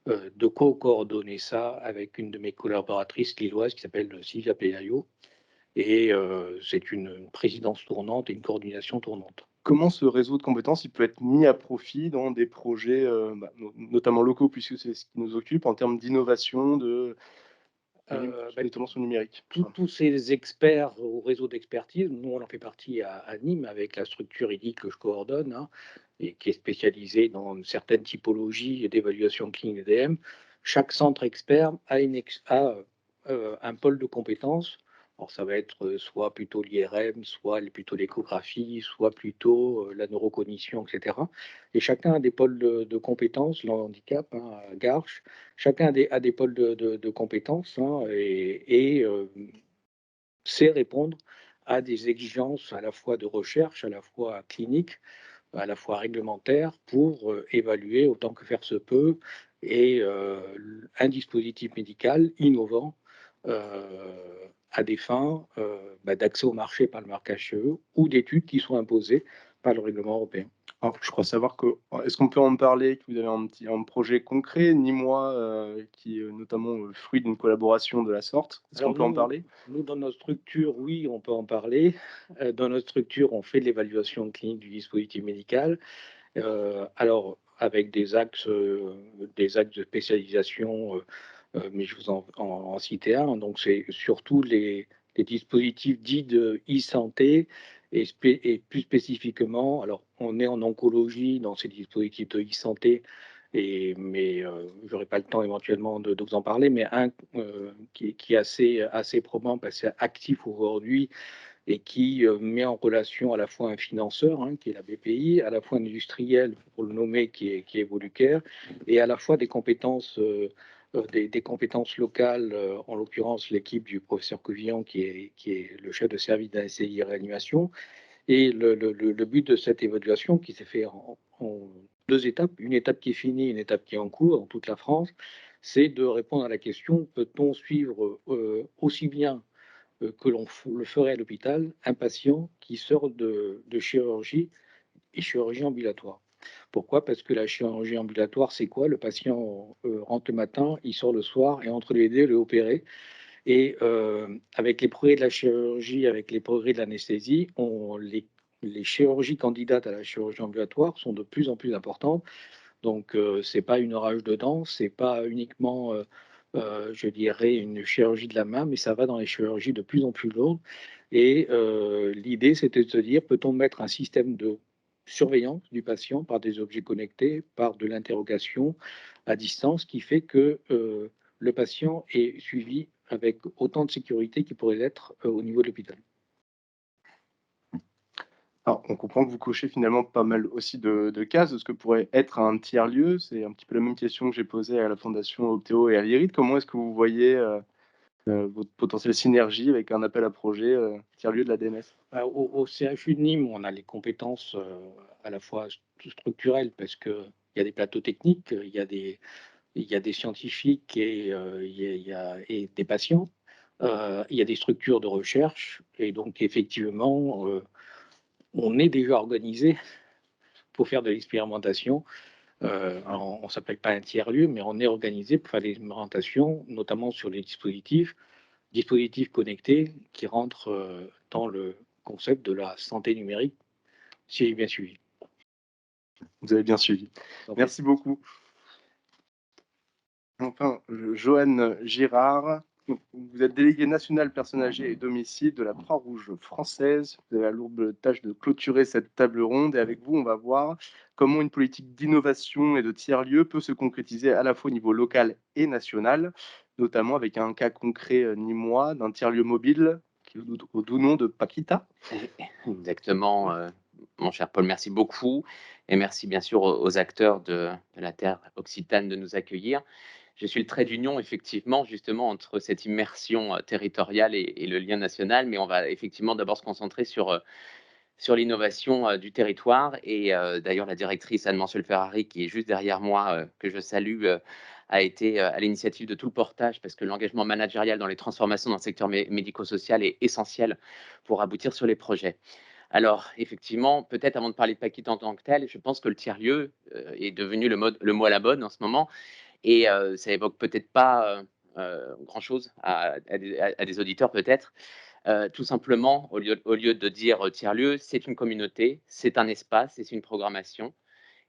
de co-coordonner ça avec une de mes collaboratrices lilloises qui s'appelle Sylvia Penaillot. Et c'est une présidence tournante et une coordination tournante. Comment ce réseau de compétences il peut être mis à profit dans des projets, notamment locaux, puisque c'est ce qui nous occupe, en termes d'innovation, notamment sur le numérique? Tous ces experts au réseau d'expertise, nous on en fait partie à Nîmes avec la structure IDIL que je coordonne, hein, et qui est spécialisée dans certaines typologies d'évaluation clinique d'EDM. Chaque centre expert a un pôle de compétences. Alors ça va être soit plutôt l'IRM, soit plutôt l'échographie, soit plutôt la neurocognition, etc. Et chacun a des pôles de compétences, le handicap, hein, Garches, chacun a des pôles de compétences, hein, et sait répondre à des exigences à la fois de recherche, à la fois clinique, à la fois réglementaire, pour évaluer autant que faire se peut et un dispositif médical innovant à des fins d'accès au marché par le marquage CE ou d'études qui sont imposées par le règlement européen. Alors, je crois savoir que, est-ce qu'on peut en parler, que vous avez un projet concret, ni moi, qui est notamment fruit d'une collaboration de la sorte? Est-ce qu'on peut en parler? Nous, dans notre structure, oui, on peut en parler. Dans notre structure, on fait de l'évaluation clinique du dispositif médical. Alors, avec des axes de spécialisation, mais je vous en citer un. Donc, c'est surtout les dispositifs dits de e-santé et plus spécifiquement, alors on est en oncologie dans ces dispositifs de e-santé mais je n'aurai pas le temps éventuellement de vous en parler, mais un qui est assez probant, parce que c'est actif aujourd'hui et qui met en relation à la fois un financeur, hein, qui est la BPI, à la fois un industriel, pour le nommer, qui est Evolucare, et à la fois des compétences, des compétences locales, en l'occurrence l'équipe du professeur Couvillon, qui est le chef de service d'ANSI Réanimation. Et le but de cette évaluation, qui s'est fait en deux étapes, une étape qui est finie, une étape qui est en cours dans toute la France, c'est de répondre à la question: peut-on suivre aussi bien que l'on le ferait à l'hôpital un patient qui sort de chirurgie et chirurgie ambulatoire? Pourquoi? Parce que la chirurgie ambulatoire, c'est quoi? Le patient rentre le matin, il sort le soir, et entre les deux, il est opéré. Et avec les progrès de la chirurgie, avec les progrès de l'anesthésie, les chirurgies candidates à la chirurgie ambulatoire sont de plus en plus importantes. Donc, c'est pas une rage de dents, c'est pas uniquement, je dirais, une chirurgie de la main, mais ça va dans les chirurgies de plus en plus lourdes. Et l'idée, c'était de se dire: peut-on mettre un système de surveillance du patient par des objets connectés, par de l'interrogation à distance, qui fait que le patient est suivi avec autant de sécurité qu'il pourrait l'être au niveau de l'hôpital? Alors, on comprend que vous cochez finalement pas mal aussi de cases de ce que pourrait être un tiers-lieu. C'est un petit peu la même question que j'ai posée à la Fondation Optéo et à l'IRID. Comment est-ce que vous voyez votre potentielle synergie avec un appel à projet tiers-lieu de la DNS? Au CHU de Nîmes, on a les compétences à la fois structurelles, parce qu'il y a des plateaux techniques, il y a des scientifiques, et et des patients. Il y a des structures de recherche, et donc effectivement, on est déjà organisé pour faire de l'expérimentation. On ne s'appelle pas un tiers-lieu, mais on est organisé pour faire des expérimentations, notamment sur les dispositifs connectés qui rentrent dans le concept de la santé numérique, si j'ai bien suivi. Vous avez bien suivi. Donc, Merci beaucoup. Enfin, Joanne Girard, vous êtes déléguée nationale personnes âgées et domicile de la Croix-Rouge française. Vous avez la lourde tâche de clôturer cette table ronde, et avec vous, on va voir comment une politique d'innovation et de tiers-lieu peut se concrétiser à la fois au niveau local et national, notamment avec un cas concret nîmois d'un tiers-lieu mobile qui est au doux nom de Paquita. Exactement, mon cher Paul, merci beaucoup, et merci bien sûr aux acteurs de la terre occitane de nous accueillir. Je suis le trait d'union, effectivement, justement, entre cette immersion territoriale et le lien national, mais on va effectivement d'abord se concentrer sur l'innovation du territoire. Et d'ailleurs, la directrice Anne Mansell-Ferrari, qui est juste derrière moi, que je salue, a été à l'initiative de tout le portage, parce que l'engagement managérial dans les transformations dans le secteur médico-social est essentiel pour aboutir sur les projets. Alors, effectivement, peut-être avant de parler de Paquita en tant que tel, je pense que le tiers-lieu est devenu le mot à la mode en ce moment, et ça évoque peut-être pas grand-chose à des auditeurs peut-être. Tout simplement, au lieu de dire tiers-lieu, c'est une communauté, c'est un espace, c'est une programmation.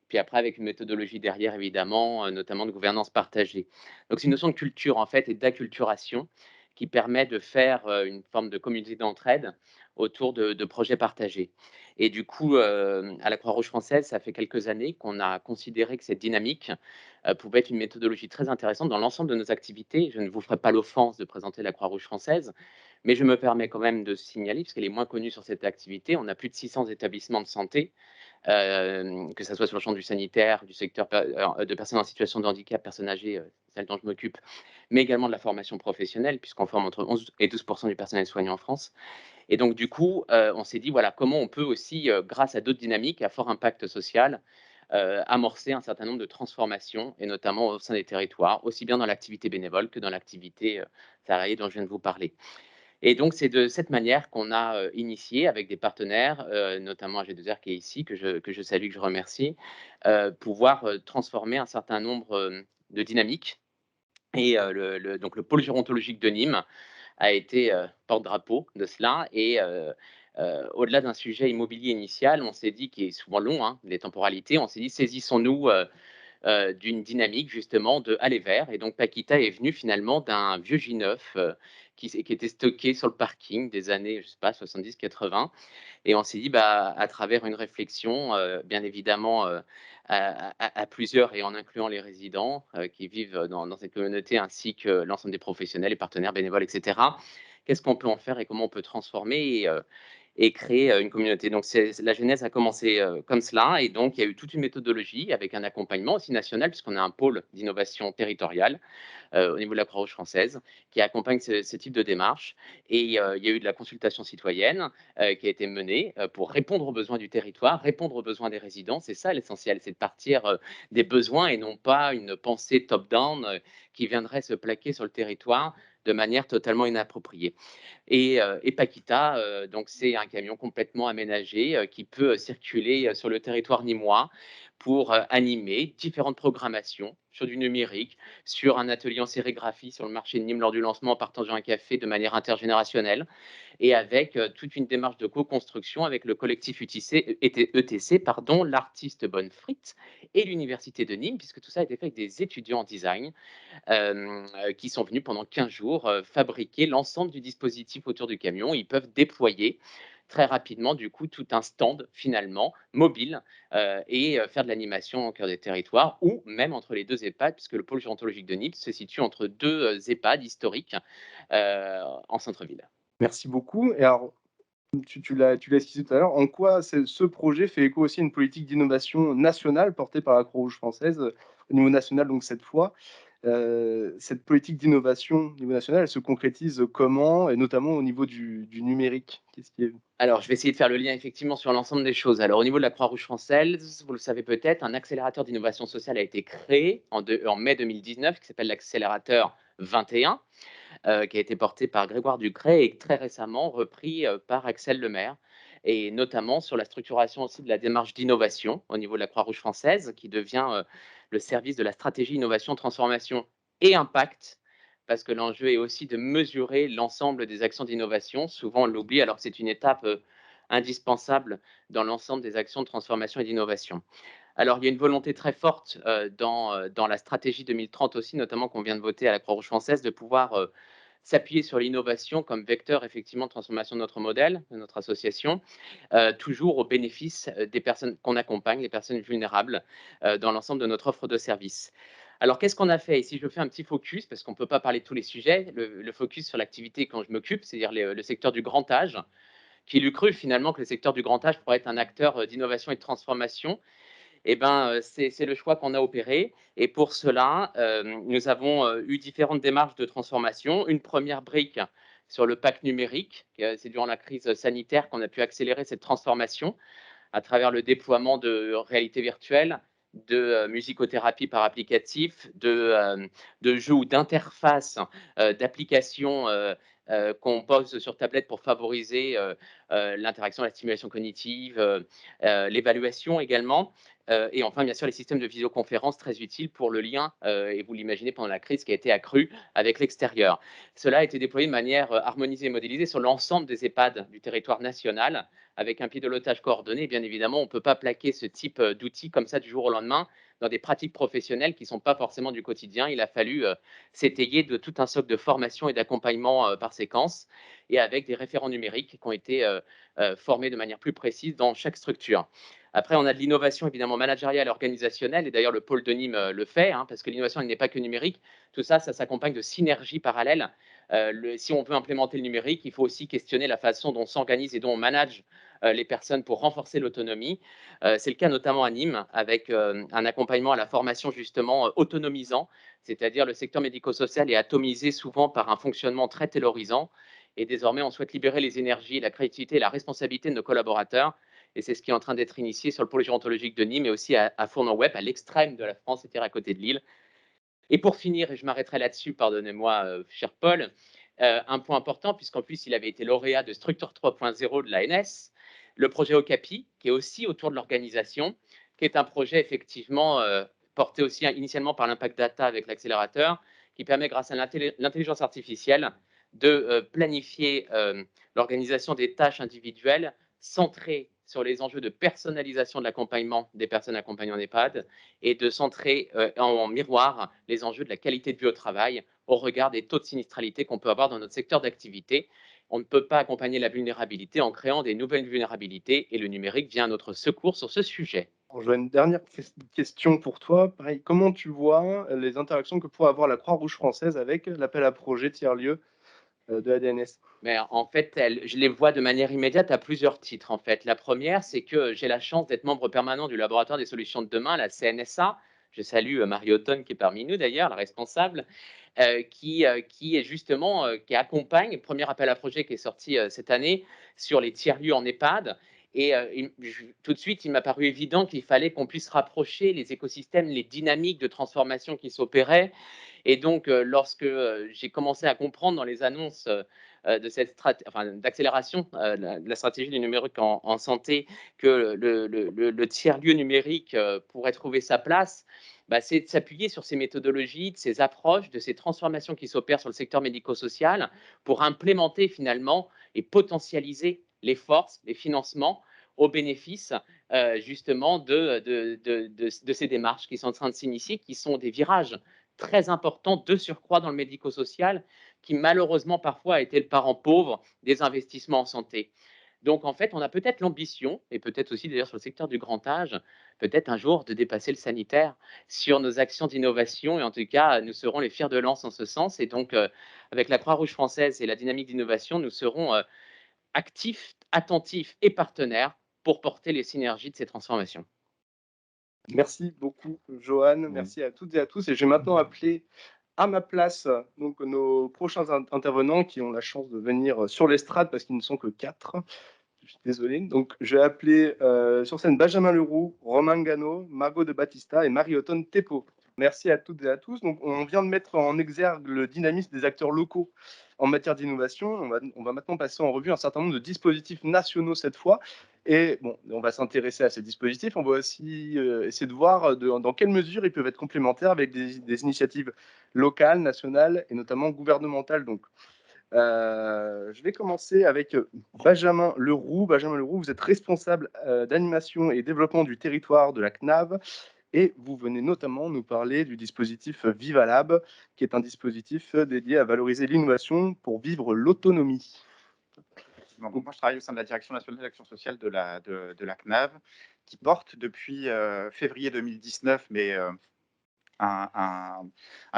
Puis après, avec une méthodologie derrière, évidemment, notamment de gouvernance partagée. Donc, c'est une notion de culture, en fait, et d'acculturation, qui permet de faire une forme de communauté d'entraide autour de projets partagés. Et du coup, à la Croix-Rouge française, ça fait quelques années qu'on a considéré que cette dynamique pouvait être une méthodologie très intéressante dans l'ensemble de nos activités. Je ne vous ferai pas l'offense de présenter la Croix-Rouge française, mais je me permets quand même de signaler, parce qu'elle est moins connue sur cette activité, on a plus de 600 établissements de santé, que ça soit sur le champ du sanitaire, du secteur de personnes en situation de handicap, personnes âgées, celle dont je m'occupe, mais également de la formation professionnelle, puisqu'on forme entre 11 et 12% du personnel soignant en France. Et donc, du coup, on s'est dit, voilà, comment on peut aussi, grâce à d'autres dynamiques à fort impact social, amorcer un certain nombre de transformations, et notamment au sein des territoires, aussi bien dans l'activité bénévole que dans l'activité salariée dont je viens de vous parler. Et donc, c'est de cette manière qu'on a initié avec des partenaires, notamment AG2R qui est ici, que je salue, que je remercie, pouvoir transformer un certain nombre de dynamiques. Et donc le pôle gérontologique de Nîmes a été porte-drapeau de cela. Et au-delà d'un sujet immobilier initial, on s'est dit, qui est souvent long, hein, les temporalités, on s'est dit, saisissons-nous d'une dynamique justement de aller vers. Et donc Paquita est venue finalement d'un vieux J9 qui était stocké sur le parking des années, je sais pas, 70-80. Et on s'est dit, bah, à travers une réflexion, bien évidemment, à plusieurs et en incluant les résidents qui vivent dans cette communauté, ainsi que l'ensemble des professionnels, les partenaires bénévoles, etc. Qu'est-ce qu'on peut en faire et comment on peut transformer et créer une communauté. Donc, la genèse a commencé comme cela, et donc il y a eu toute une méthodologie avec un accompagnement aussi national, puisqu'on a un pôle d'innovation territoriale au niveau de la Croix-Rouge française qui accompagne ce type de démarche. Et il y a eu de la consultation citoyenne qui a été menée pour répondre aux besoins du territoire, répondre aux besoins des résidents. C'est ça l'essentiel, c'est de partir des besoins et non pas une pensée top-down qui viendrait se plaquer sur le territoire de manière totalement inappropriée. Et Paquita, donc c'est un camion complètement aménagé qui peut circuler sur le territoire nîmois pour animer différentes programmations sur du numérique, sur un atelier en sérigraphie sur le marché de Nîmes lors du lancement en partageant un café de manière intergénérationnelle et avec toute une démarche de co-construction avec le collectif ETC, l'artiste Bonne Frite et l'Université de Nîmes, puisque tout ça a été fait avec des étudiants en design qui sont venus pendant 15 jours fabriquer l'ensemble du dispositif autour du camion. Ils peuvent déployer très rapidement, du coup, tout un stand finalement mobile et faire de l'animation au cœur des territoires ou même entre les deux EHPAD, puisque le pôle gérontologique de Nîmes se situe entre deux EHPAD historiques en centre-ville. Merci beaucoup. Et alors, tu l'as expliqué tout à l'heure, en quoi ce projet fait écho aussi à une politique d'innovation nationale portée par la Croix-Rouge française au niveau national, donc cette fois. Cette politique d'innovation au niveau national, elle se concrétise comment, et notamment au niveau du numérique? Qu'est-ce qui est... Alors, je vais essayer de faire le lien effectivement sur l'ensemble des choses. Alors, au niveau de la Croix-Rouge française, vous le savez peut-être, un accélérateur d'innovation sociale a été créé en mai 2019 qui s'appelle l'accélérateur 21, qui a été porté par Grégoire Ducret et très récemment repris par Axel Lemaire, et notamment sur la structuration aussi de la démarche d'innovation au niveau de la Croix-Rouge française, qui devient le service de la stratégie innovation, transformation et impact, parce que l'enjeu est aussi de mesurer l'ensemble des actions d'innovation. Souvent, on l'oublie, alors que c'est une étape indispensable dans l'ensemble des actions de transformation et d'innovation. Alors, il y a une volonté très forte dans la stratégie 2030 aussi, notamment qu'on vient de voter à la Croix-Rouge française, de pouvoir s'appuyer sur l'innovation comme vecteur effectivement de transformation de notre modèle, de notre association, toujours au bénéfice des personnes qu'on accompagne, les personnes vulnérables, dans l'ensemble de notre offre de services. Alors, qu'est-ce qu'on a fait? Ici, je fais un petit focus, parce qu'on ne peut pas parler de tous les sujets, le focus sur l'activité quand je m'occupe, c'est-à-dire le secteur du grand âge, qui l'eut cru finalement que le secteur du grand âge pourrait être un acteur d'innovation et de transformation. Eh ben, c'est le choix qu'on a opéré. Et pour cela, nous avons eu différentes démarches de transformation. Une première brique sur le pacte numérique. C'est durant la crise sanitaire qu'on a pu accélérer cette transformation à travers le déploiement de réalité virtuelle, de musicothérapie par applicatif, de jeux ou d'interfaces, d'applications qu'on pose sur tablette pour favoriser l'interaction, la stimulation cognitive, l'évaluation également. Et enfin, bien sûr, les systèmes de visioconférence très utiles pour le lien, et vous l'imaginez pendant la crise qui a été accrue avec l'extérieur. Cela a été déployé de manière harmonisée et modélisée sur l'ensemble des EHPAD du territoire national, avec un pilotage coordonné. Bien évidemment, on ne peut pas plaquer ce type d'outils comme ça du jour au lendemain dans des pratiques professionnelles qui ne sont pas forcément du quotidien. Il a fallu s'étayer de tout un socle de formation et d'accompagnement par séquence, et avec des référents numériques qui ont été formés de manière plus précise dans chaque structure. Après, on a de l'innovation évidemment managériale et organisationnelle, et d'ailleurs le pôle de Nîmes le fait, parce que l'innovation n'est pas que numérique. Tout ça, ça s'accompagne de synergies parallèles. Si on veut implémenter le numérique, il faut aussi questionner la façon dont on s'organise et dont on manage les personnes pour renforcer l'autonomie. C'est le cas notamment à Nîmes, avec un accompagnement à la formation justement autonomisant, c'est-à-dire le secteur médico-social est atomisé souvent par un fonctionnement très taylorisant, et désormais on souhaite libérer les énergies, la créativité et la responsabilité de nos collaborateurs. Et c'est ce qui est en train d'être initié sur le pôle gérontologique de Nîmes, mais aussi à Fournon-Webb, à l'extrême de la France, c'est-à-dire à côté de Lille. Et pour finir, et je m'arrêterai là-dessus, pardonnez-moi, cher Paul, un point important, puisqu'en plus il avait été lauréat de Structure 3.0 de l'ANS, le projet Okapi, qui est aussi autour de l'organisation, qui est un projet effectivement porté aussi initialement par l'Impact Data avec l'accélérateur, qui permet, grâce à l'intelligence artificielle, de planifier l'organisation des tâches individuelles centrées sur les enjeux de personnalisation de l'accompagnement des personnes accompagnées en EHPAD, et de centrer en miroir les enjeux de la qualité de vie au travail au regard des taux de sinistralité qu'on peut avoir dans notre secteur d'activité. On ne peut pas accompagner la vulnérabilité en créant des nouvelles vulnérabilités, et le numérique vient à notre secours sur ce sujet. J'aurais une dernière question pour toi. Pareil, comment tu vois les interactions que pourrait avoir la Croix-Rouge française avec l'appel à projet tiers-lieu de l'ADNS? Mais en fait, je les vois de manière immédiate à plusieurs titres. En fait, la première, c'est que j'ai la chance d'être membre permanent du laboratoire des solutions de demain, la CNSA. Je salue Marie Autonne qui est parmi nous d'ailleurs, la responsable, qui est justement qui accompagne le premier appel à projet qui est sorti cette année sur les tiers-lieux en EHPAD. Et tout de suite, il m'a paru évident qu'il fallait qu'on puisse rapprocher les écosystèmes, les dynamiques de transformation qui s'opéraient. Et donc, lorsque j'ai commencé à comprendre dans les annonces de cette d'accélération de la stratégie du numérique en santé que le tiers-lieu numérique pourrait trouver sa place, bah, c'est de s'appuyer sur ces méthodologies, de ces approches, de ces transformations qui s'opèrent sur le secteur médico-social pour implémenter finalement et potentialiser les forces, les financements au bénéfice justement de ces démarches qui sont en train de s'initier, qui sont des virages très importants de surcroît dans le médico-social, qui malheureusement parfois a été le parent pauvre des investissements en santé. Donc en fait, on a peut-être l'ambition, et peut-être aussi d'ailleurs sur le secteur du grand âge, peut-être un jour de dépasser le sanitaire sur nos actions d'innovation, et en tout cas, nous serons les fers de lance en ce sens. Et donc, avec la Croix-Rouge française et la dynamique d'innovation, nous serons actifs, attentifs et partenaires pour porter les synergies de ces transformations. Merci beaucoup, Johan. Merci à toutes et à tous. Et je vais maintenant appeler à ma place donc, nos prochains intervenants qui ont la chance de venir sur l'estrade parce qu'ils ne sont que 4. Je suis désolé. Donc, je vais appeler sur scène Benjamin Leroux, Romain Gano, Margot de Battista et Marie-Autonne Thépeau. Merci à toutes et à tous. Donc, on vient de mettre en exergue le dynamisme des acteurs locaux en matière d'innovation. On va maintenant passer en revue un certain nombre de dispositifs nationaux cette fois. Et bon, on va s'intéresser à ces dispositifs. On va aussi essayer de voir dans quelle mesure ils peuvent être complémentaires avec des initiatives locales, nationales et notamment gouvernementales. Donc, je vais commencer avec Benjamin Leroux. Benjamin Leroux, vous êtes responsable d'animation et développement du territoire de la CNAV et vous venez notamment nous parler du dispositif VivaLab, qui est un dispositif dédié à valoriser l'innovation pour vivre l'autonomie. Donc, moi, je travaille au sein de la Direction nationale de l'action sociale de la CNAV, qui porte depuis février 2019, mais un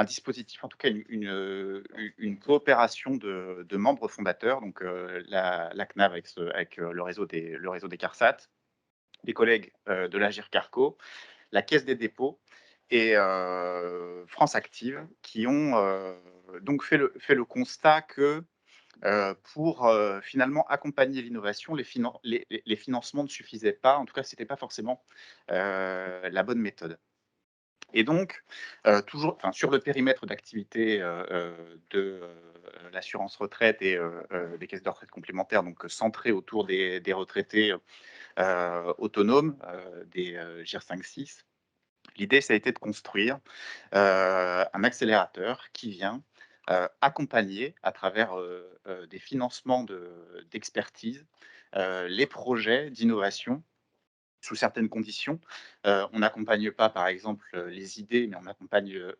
dispositif, en tout cas une coopération de membres fondateurs, donc la CNAV avec le réseau des CARSAT, des collègues de l'Agir Carco, la Caisse des dépôts et France Active, qui ont donc fait le constat que pour finalement accompagner l'innovation, les financements ne suffisaient pas, en tout cas, ce n'était pas forcément la bonne méthode. Et donc, toujours sur le périmètre d'activité de l'assurance retraite et des caisses de retraite complémentaires, donc centré autour des retraités autonomes, des GIR 5-6, l'idée, ça a été de construire un accélérateur qui vient accompagner à travers des financements d'expertise les projets d'innovation sous certaines conditions. On n'accompagne pas, par exemple, les idées, mais on accompagne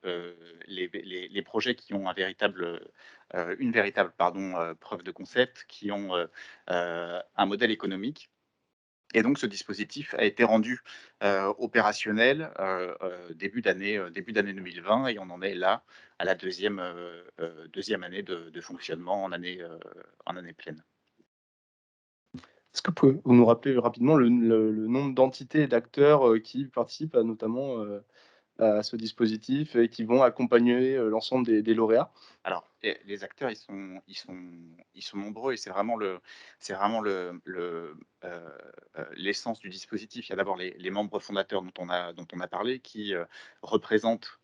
les projets qui ont une véritable preuve de concept, qui ont un modèle économique. Et donc, ce dispositif a été rendu opérationnel début d'année 2020, et on en est là à la deuxième année de fonctionnement en année pleine. Est-ce que vous pouvez nous rappeler rapidement le nombre d'entités et d'acteurs qui participent notamment à ce dispositif et qui vont accompagner l'ensemble des lauréats? Alors, les acteurs, ils sont nombreux, et c'est vraiment l'essence du dispositif. Il y a d'abord les membres fondateurs dont on a parlé, qui représentent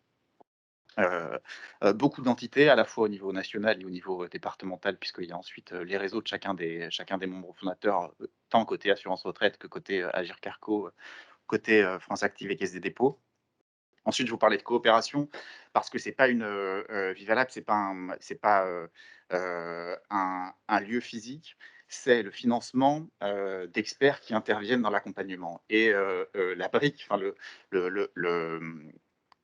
beaucoup d'entités, à la fois au niveau national et au niveau départemental, puisqu'il y a ensuite les réseaux de chacun des membres fondateurs, tant côté assurance retraite que côté Agir Carco, côté France Active et Caisse des dépôts. Ensuite, je vous parlais de coopération parce que c'est pas VivaLab, c'est pas un lieu physique, c'est le financement d'experts qui interviennent dans l'accompagnement. Et la brique, enfin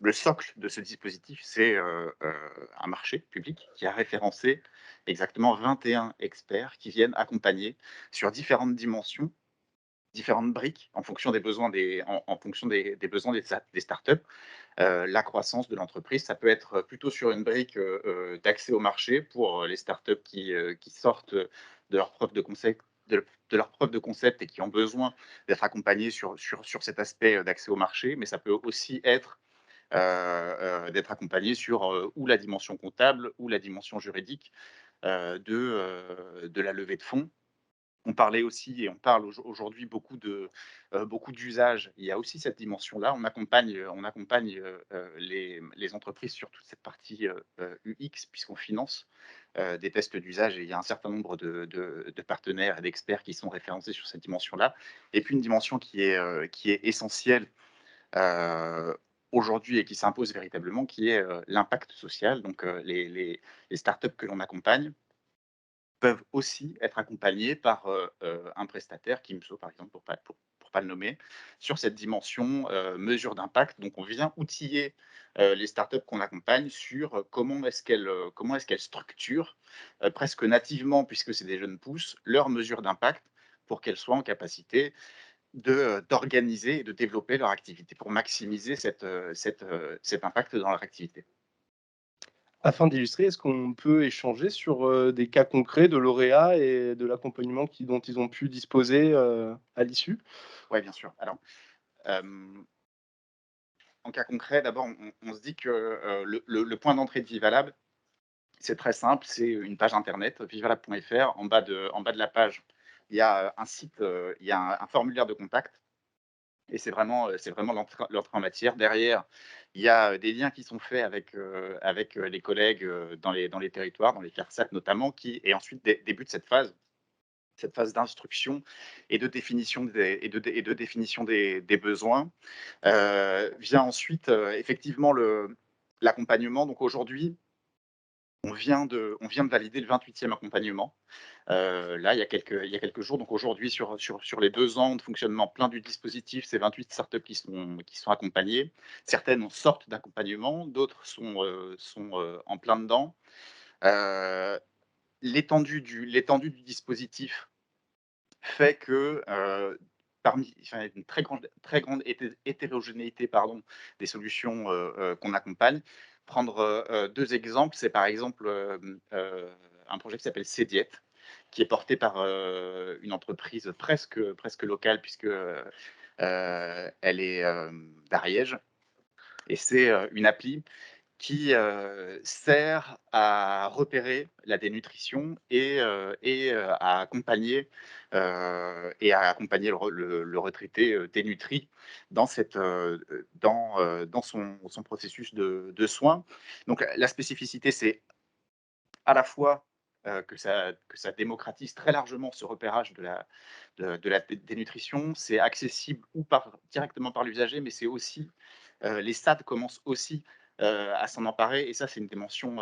le socle de ce dispositif, c'est un marché public qui a référencé exactement 21 experts qui viennent accompagner sur différentes dimensions différentes briques en fonction des besoins en fonction des besoins des startups. La croissance de l'entreprise, ça peut être plutôt sur une brique d'accès au marché pour les startups qui sortent de leur preuve de concept, de leur preuve de concept et qui ont besoin d'être accompagnés sur cet aspect d'accès au marché, mais ça peut aussi être d'être accompagné sur ou la dimension comptable ou la dimension juridique de la levée de fonds. On parlait aussi et on parle aujourd'hui beaucoup d'usages. Il y a aussi cette dimension-là. On accompagne les entreprises sur toute cette partie UX puisqu'on finance des tests d'usage et il y a un certain nombre de partenaires et d'experts qui sont référencés sur cette dimension-là. Et puis une dimension qui est essentielle aujourd'hui et qui s'impose véritablement, qui est l'impact social. Donc les startups que l'on accompagne peuvent aussi être accompagnés par un prestataire, Kimso par exemple, pour pas le nommer, sur cette dimension mesure d'impact. Donc on vient outiller les startups qu'on accompagne sur comment est-ce qu'elles structurent presque nativement, puisque c'est des jeunes pousses, leurs mesures d'impact pour qu'elles soient en capacité d'organiser et de développer leur activité, pour maximiser cet impact dans leur activité. Afin d'illustrer, est-ce qu'on peut échanger sur des cas concrets de lauréats et de l'accompagnement dont ils ont pu disposer à l'issue? Oui, bien sûr. Alors, en cas concret, d'abord, on se dit que le point d'entrée de Vivalab, c'est très simple, c'est une page internet, vivalab.fr. En bas de la page, il y a un site, il y a un formulaire de contact. Et c'est vraiment l'entrée en matière. Derrière, il y a des liens qui sont faits avec les collègues dans les territoires, dans les CARSAT notamment, et ensuite débute cette phase d'instruction et de définition des besoins. Vient ensuite effectivement l'accompagnement. Donc aujourd'hui, on vient de valider le 28e accompagnement. Là, il y a quelques jours. Donc aujourd'hui, sur les 2 ans de fonctionnement plein du dispositif, c'est 28 startups qui sont accompagnées. Certaines sortent d'accompagnement, d'autres sont en plein dedans. L'étendue du dispositif fait que une très grande hétérogénéité des solutions qu'on accompagne. Prendre 2 exemples, c'est par exemple un projet qui s'appelle Cdiet, qui est porté par une entreprise presque locale puisque elle est d'Ariège. Et c'est une appli qui sert à repérer la dénutrition et à accompagner le retraité dénutri dans son processus de soins. Donc la spécificité, c'est à la fois que ça démocratise très largement ce repérage de la dénutrition. C'est accessible directement par l'usager, mais c'est aussi les SAD commencent aussi à s'en emparer, et ça c'est une dimension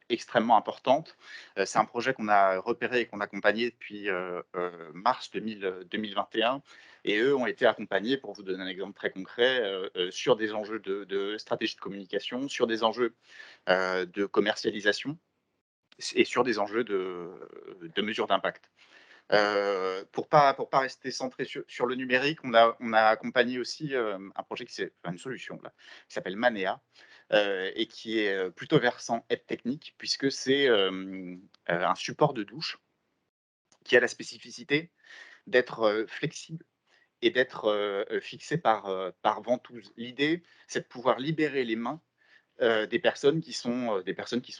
extrêmement importante. C'est un projet qu'on a repéré et qu'on a accompagné depuis mars 2021, et eux ont été accompagnés, pour vous donner un exemple très concret, sur des enjeux de stratégie de communication, sur des enjeux de commercialisation et sur des enjeux de mesure d'impact. Pour pas rester centré sur le numérique, on a accompagné aussi un projet une solution là, qui s'appelle Manea, et qui est plutôt versant aide technique, puisque c'est un support de douche qui a la spécificité d'être flexible et d'être fixé par ventouse. L'idée, c'est de pouvoir libérer les mains des personnes qui sont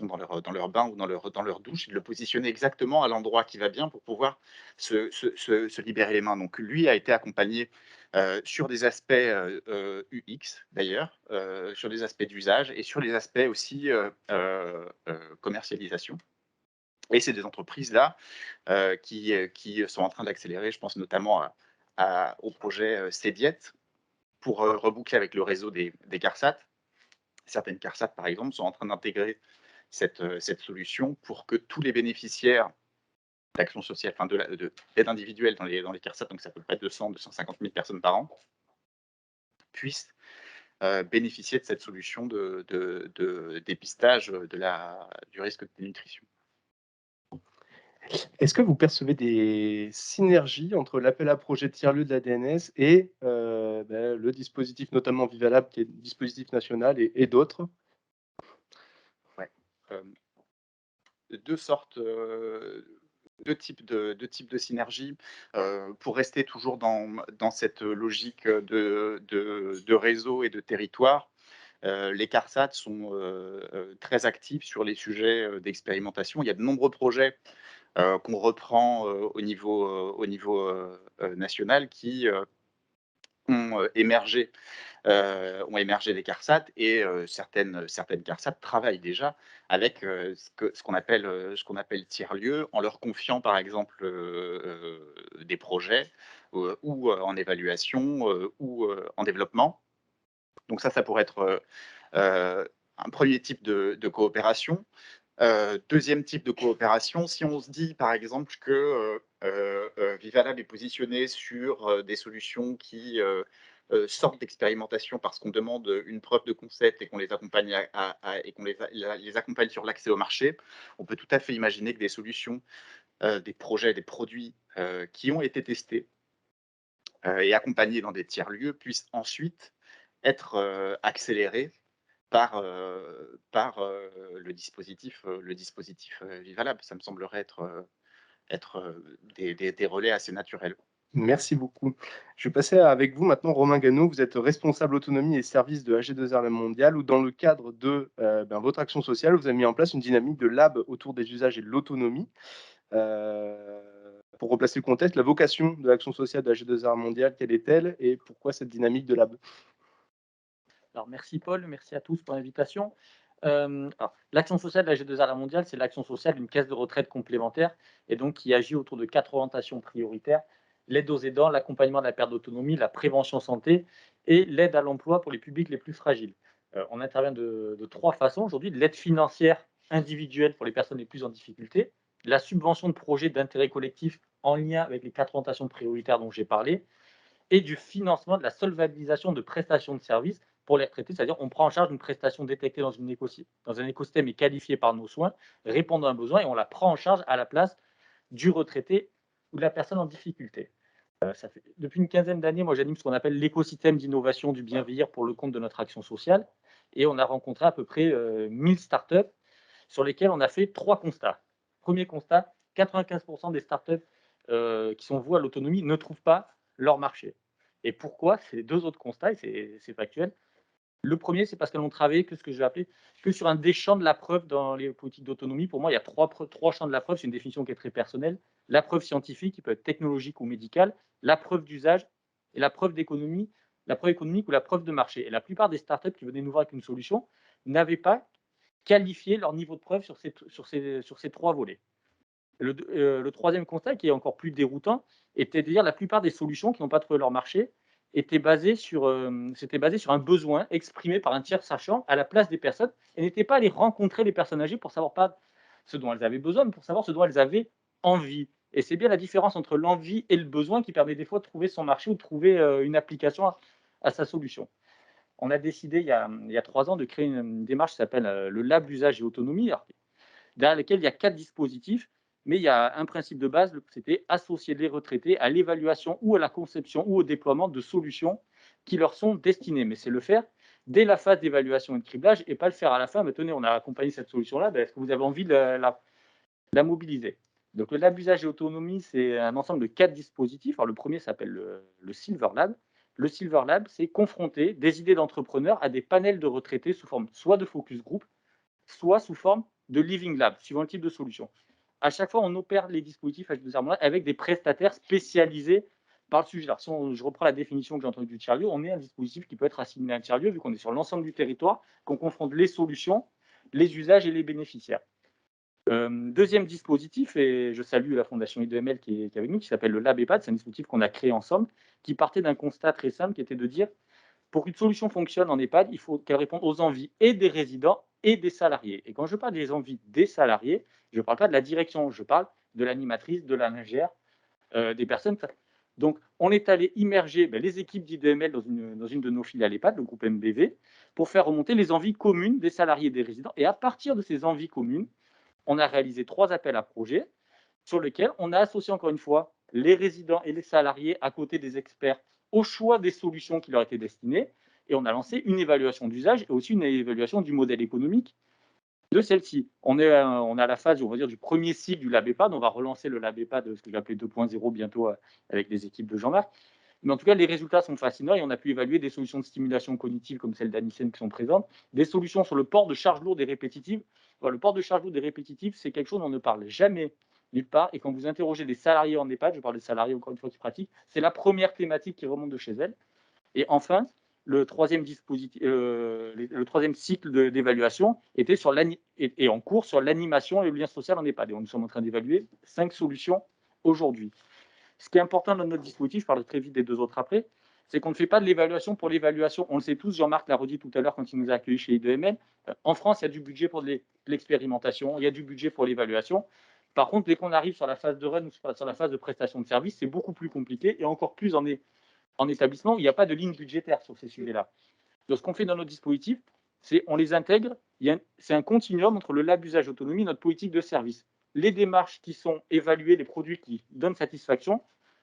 dans leur bain ou dans leur douche, et de le positionner exactement à l'endroit qui va bien pour pouvoir se libérer les mains. Donc lui a été accompagné sur des aspects UX d'ailleurs, sur des aspects d'usage et sur les aspects aussi commercialisation. Et c'est des entreprises là qui sont en train d'accélérer. Je pense notamment au projet Cdiet, pour reboucler avec le réseau des CARSAT. Certaines CARSAT, par exemple, sont en train d'intégrer cette solution pour que tous les bénéficiaires d'action sociale, enfin d'aide individuelle dans les CARSAT, donc c'est à peu près 250 000 personnes par an, puissent bénéficier de cette solution de dépistage du risque de dénutrition. Est-ce que vous percevez des synergies entre l'appel à projet tiers-lieux de la DNS et le dispositif, notamment Vivalab, qui est le dispositif national, et d'autres? Ouais. Deux sortes, deux types de synergies. Pour rester toujours dans cette logique de réseau et de territoire, les CARSAT sont très actifs sur les sujets d'expérimentation. Il y a de nombreux projets qu'on reprend au niveau national qui ont émergé des CARSAT, et certaines CARSAT travaillent déjà avec ce qu'on appelle tiers-lieux, en leur confiant par exemple des projets ou en évaluation ou en développement. Donc ça pourrait être un premier type de coopération. Deuxième type de coopération, si on se dit par exemple que Vivalab est positionné sur des solutions qui sortent d'expérimentation parce qu'on demande une preuve de concept et qu'on les accompagne, les accompagne sur l'accès au marché, on peut tout à fait imaginer que des solutions, des projets, des produits qui ont été testés et accompagnés dans des tiers-lieux puissent ensuite être accélérés par le dispositif Vivalab. Ça me semblerait être des relais assez naturels. Merci beaucoup. Je vais passer avec vous maintenant, Romain Gano. Vous êtes responsable autonomie et services de AG2R La Mondiale, où dans le cadre de votre action sociale, vous avez mis en place une dynamique de lab autour des usages et de l'autonomie. Pour replacer le contexte, la vocation de l'action sociale de AG2R La Mondiale, quelle est-elle et pourquoi cette dynamique de lab? Alors, merci Paul, merci à tous pour l'invitation. L'action sociale de la G2R La Mondiale, c'est l'action sociale d'une caisse de retraite complémentaire et donc qui agit autour de 4 orientations prioritaires: l'aide aux aidants, l'accompagnement de la perte d'autonomie, la prévention santé et l'aide à l'emploi pour les publics les plus fragiles. On intervient de 3 façons aujourd'hui: de l'aide financière individuelle pour les personnes les plus en difficulté, la subvention de projets d'intérêt collectif en lien avec les 4 orientations prioritaires dont j'ai parlé, et du financement de la solvabilisation de prestations de services pour les retraités, c'est-à-dire on prend en charge une prestation détectée dans un écosystème et qualifiée par nos soins, répondant à un besoin, et on la prend en charge à la place du retraité ou de la personne en difficulté. Depuis une quinzaine d'années, moi j'anime ce qu'on appelle l'écosystème d'innovation du bien vieillir pour le compte de notre action sociale, et on a rencontré à peu près 1000 startups sur lesquelles on a fait 3 constats. Premier constat, 95% des startups qui sont vouées à l'autonomie ne trouvent pas leur marché. Et pourquoi? C'est les 2 autres constats, et c'est factuel. Le premier, c'est parce qu'elles n'ont travaillé que ce que je vais appeler que sur un des champs de la preuve dans les politiques d'autonomie. Pour moi, il y a 3 champs de la preuve, c'est une définition qui est très personnelle: la preuve scientifique, qui peut être technologique ou médicale, la preuve d'usage et la preuve d'économie, la preuve économique ou la preuve de marché. Et la plupart des startups qui venaient nous voir avec une solution n'avaient pas qualifié leur niveau de preuve sur ces 3 volets. Le troisième constat, qui est encore plus déroutant, était de dire la plupart des solutions qui n'ont pas trouvé leur marché s'étaient basées sur un besoin exprimé par un tiers sachant à la place des personnes, et n'étaient pas allées rencontrer les personnes âgées pour savoir pas ce dont elles avaient besoin, mais pour savoir ce dont elles avaient envie. Et c'est bien la différence entre l'envie et le besoin qui permet des fois de trouver son marché ou de trouver une application à sa solution. On a décidé il y a 3 ans de créer une démarche qui s'appelle le Lab Usage et Autonomie, derrière lequel il y a 4 dispositifs, mais il y a un principe de base, c'était associer les retraités à l'évaluation ou à la conception ou au déploiement de solutions qui leur sont destinées. Mais c'est le faire dès la phase d'évaluation et de criblage, et pas le faire à la fin. Mais tenez, on a accompagné cette solution-là, est-ce que vous avez envie de la mobiliser? Donc le Lab Usage et Autonomie, c'est un ensemble de 4 dispositifs. Alors, le premier s'appelle le Silver Lab. Le Silver Lab, c'est confronter des idées d'entrepreneurs à des panels de retraités sous forme soit de focus group, soit sous forme de Living Lab, suivant le type de solution. À chaque fois, on opère les dispositifs avec des prestataires spécialisés par le sujet. Alors, si je reprends la définition que j'ai entendue du tiers-lieu, on est un dispositif qui peut être assimilé à un tiers-lieu, vu qu'on est sur l'ensemble du territoire, qu'on confronte les solutions, les usages et les bénéficiaires. Deuxième dispositif, et je salue la Fondation I2ML qui est avec nous, qui s'appelle le Lab EHPAD. C'est un dispositif qu'on a créé ensemble, qui partait d'un constat très simple, qui était de dire, pour qu'une solution fonctionne en EHPAD, il faut qu'elle réponde aux envies et des résidents et des salariés. Et quand je parle des envies des salariés, je ne parle pas de la direction, je parle de l'animatrice, de la lingère, des personnes. Donc, on est allé immerger les équipes d'I2ML dans une de nos filiales EHPAD, le groupe MBV, pour faire remonter les envies communes des salariés et des résidents. Et à partir de ces envies communes, on a réalisé 3 appels à projets sur lequel on a associé encore une fois les résidents et les salariés à côté des experts au choix des solutions qui leur étaient destinées. Et on a lancé une évaluation d'usage et aussi une évaluation du modèle économique de celle-ci. On est à la phase, on va dire, du premier cycle du LabEPAD. On va relancer le LabEPAD, ce que j'ai appelé 2.0 bientôt avec les équipes de Jean-Marc. Mais en tout cas, les résultats sont fascinants et on a pu évaluer des solutions de stimulation cognitive comme celle d'Anicen qui sont présentes, des solutions sur le port de charges lourdes et répétitives. Voilà, le port de charges lourdes et répétitives, c'est quelque chose dont on ne parle jamais nulle part. Et quand vous interrogez des salariés en EHPAD, je parle des salariés encore une fois qui pratiquent, c'est la première thématique qui remonte de chez elles. Et enfin, le troisième cycle d'évaluation était est en cours sur l'animation et le lien social en EHPAD. Et nous sommes en train d'évaluer 5 solutions aujourd'hui. Ce qui est important dans notre dispositif, je parle très vite des 2 autres après, c'est qu'on ne fait pas de l'évaluation pour l'évaluation. On le sait tous, Jean-Marc l'a redit tout à l'heure quand il nous a accueillis chez I2ML. En France, il y a du budget pour l'expérimentation, il y a du budget pour l'évaluation. Par contre, dès qu'on arrive sur la phase de run ou sur la phase de prestation de service, c'est beaucoup plus compliqué et encore plus en établissement où il n'y a pas de ligne budgétaire sur ces sujets-là. Donc, ce qu'on fait dans notre dispositif, c'est on les intègre. C'est un continuum entre le lab usage autonomie et notre politique de service. Les démarches qui sont évaluées, les produits qui donnent satisfaction,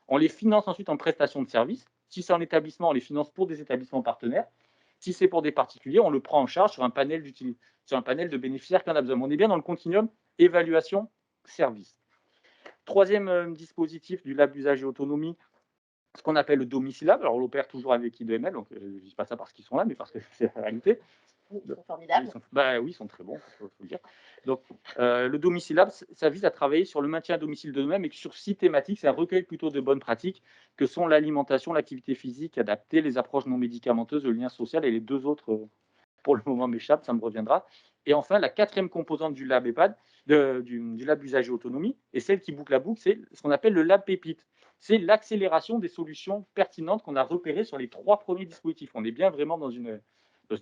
on les finance ensuite en prestation de service. Si c'est en établissement, on les finance pour des établissements partenaires. Si c'est pour des particuliers, on le prend en charge sur un panel de bénéficiaires qu'on a besoin. On est bien dans le continuum évaluation-service. Troisième dispositif du lab usage et autonomie, ce qu'on appelle le domiciliable. Alors, on l'opère toujours avec I2ML, donc je ne dis pas ça parce qu'ils sont là, mais parce que c'est la réalité. Ils sont formidables. Oui, ils sont très bons, il faut le dire. Donc, le domiciliable, ça vise à travailler sur le maintien à domicile d'eux-mêmes et sur 6 thématiques. C'est un recueil plutôt de bonnes pratiques que sont l'alimentation, l'activité physique adaptée, les approches non médicamenteuses, le lien social et les 2 autres, pour le moment, m'échappent, ça me reviendra. Et enfin, la 4e composante du lab EHPAD, du lab usage et autonomie, et celle qui boucle la boucle, c'est ce qu'on appelle le lab pépite. C'est l'accélération des solutions pertinentes qu'on a repérées sur les 3 premiers dispositifs. On est bien vraiment dans une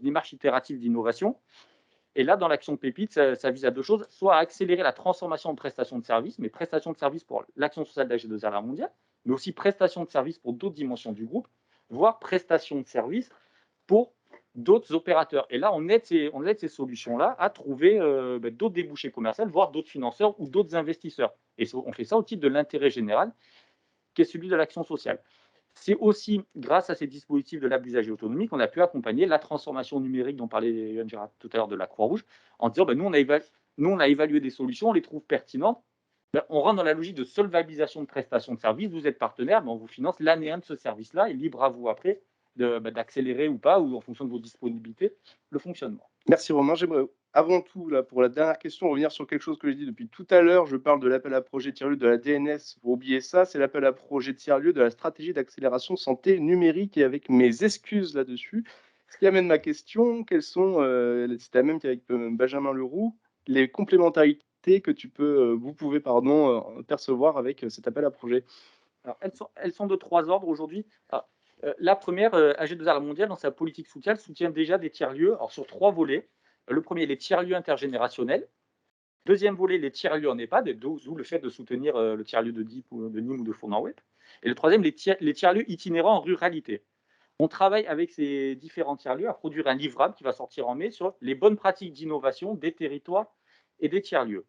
démarche itérative d'innovation. Et là, dans l'action pépite, ça vise à 2 choses, soit à accélérer la transformation en prestation de service, mais prestation de service pour l'action sociale d'AG2R mondiale, mais aussi prestation de service pour d'autres dimensions du groupe, voire prestation de service pour d'autres opérateurs. Et là, on aide ces solutions-là à trouver d'autres débouchés commerciaux, voire d'autres financeurs ou d'autres investisseurs. Et on fait ça au titre de l'intérêt général, qui est celui de l'action sociale. C'est aussi grâce à ces dispositifs de lab usage et autonomie qu'on a pu accompagner la transformation numérique dont parlait Yann Gérard tout à l'heure de la Croix-Rouge, en disant nous, on a évalué des solutions, on les trouve pertinentes. On rentre dans la logique de solvabilisation de prestations de services. Vous êtes partenaire, on vous finance l'année 1 de ce service-là et libre à vous après d'accélérer ou pas, ou en fonction de vos disponibilités, le fonctionnement. Merci Romain. J'aimerais avant tout, là, pour la dernière question, revenir sur quelque chose que j'ai dit depuis tout à l'heure. Je parle de l'appel à projet tiers-lieu de la DNS. Vous oubliez ça, c'est l'appel à projet tiers-lieu de la stratégie d'accélération santé numérique. Et avec mes excuses là-dessus, ce qui amène ma question, quelles sont, c'est la même qu'avec Benjamin Leroux, les complémentarités que vous pouvez percevoir avec cet appel à projet? Alors, elles sont de 3 ordres aujourd'hui. La première, AG2R mondiale, dans sa politique sociale, soutient déjà des tiers-lieux sur 3 volets. Le premier, les tiers-lieux intergénérationnels. Deuxième volet, les tiers-lieux en EHPAD, d'où le fait de soutenir le tiers-lieu de Nîmes ou de Fournan-Web. Et le troisième, les tiers-lieux itinérants en ruralité. On travaille avec ces différents tiers-lieux à produire un livrable qui va sortir en mai sur les bonnes pratiques d'innovation des territoires et des tiers-lieux.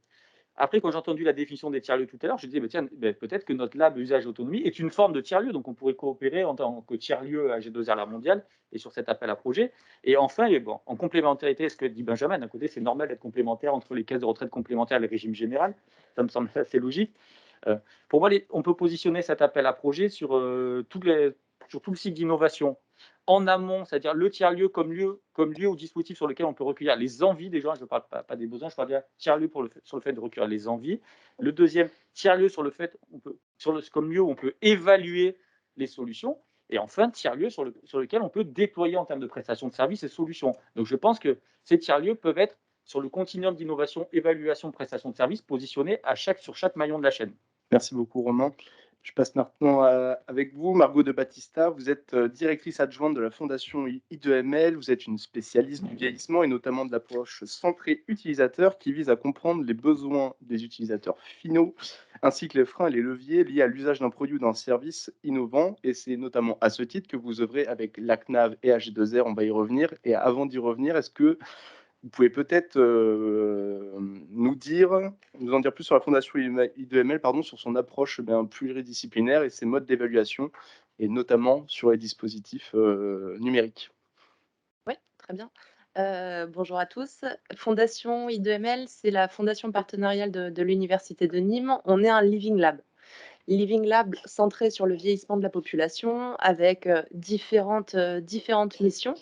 Après, quand j'ai entendu la définition des tiers-lieux tout à l'heure, je disais, peut-être que notre lab usage autonomie est une forme de tiers-lieu, donc on pourrait coopérer en tant que tiers-lieu AG2R la mondiale et sur cet appel à projet. Et enfin, en complémentarité, ce que dit Benjamin, d'un côté, c'est normal d'être complémentaire entre les caisses de retraite complémentaires et le régime général, ça me semble assez logique. Pour moi, on peut positionner cet appel à projet sur tout le cycle d'innovation. En amont, c'est-à-dire le tiers-lieu comme lieu ou dispositif sur lequel on peut recueillir les envies des gens. Je ne parle pas des besoins, je parle bien tiers-lieu sur le fait de recueillir les envies. Le deuxième, tiers-lieu comme lieu où on peut évaluer les solutions. Et enfin, tiers-lieu sur lequel on peut déployer en termes de prestations de services et solutions. Donc, je pense que ces tiers-lieux peuvent être sur le continuum d'innovation, évaluation, prestation de services, positionnés sur chaque maillon de la chaîne. Merci beaucoup, Romain. Je passe maintenant avec vous, Margot de Battista. Vous êtes directrice adjointe de la Fondation I2ML. Vous êtes une spécialiste du vieillissement et notamment de l'approche centrée utilisateur qui vise à comprendre les besoins des utilisateurs finaux, ainsi que les freins et les leviers liés à l'usage d'un produit ou d'un service innovant. Et c'est notamment à ce titre que vous œuvrez avec la CNAV et AG2R. On va y revenir. Et avant d'y revenir, est-ce que Vous pouvez peut-être nous en dire plus sur la Fondation I2ML, pardon, sur son approche pluridisciplinaire et ses modes d'évaluation, et notamment sur les dispositifs numériques. Oui, très bien. Bonjour à tous. Fondation I2ML, c'est la fondation partenariale de l'Université de Nîmes. On est un Living Lab. Living Lab centré sur le vieillissement de la population avec différentes missions.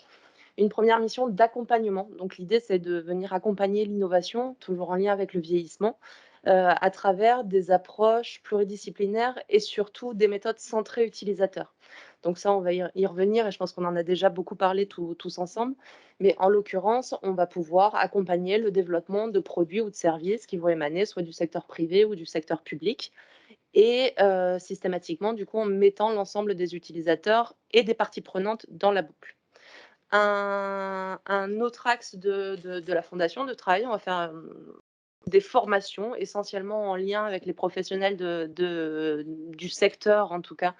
Une première mission d'accompagnement. Donc l'idée, c'est de venir accompagner l'innovation, toujours en lien avec le vieillissement, à travers des approches pluridisciplinaires et surtout des méthodes centrées utilisateurs. Donc ça, on va y revenir et je pense qu'on en a déjà beaucoup parlé tous ensemble. Mais en l'occurrence, on va pouvoir accompagner le développement de produits ou de services qui vont émaner soit du secteur privé ou du secteur public. Et systématiquement, du coup, en mettant l'ensemble des utilisateurs et des parties prenantes dans la boucle. Un autre axe de la fondation de travail, on va faire des formations essentiellement en lien avec les professionnels du secteur, en tout cas,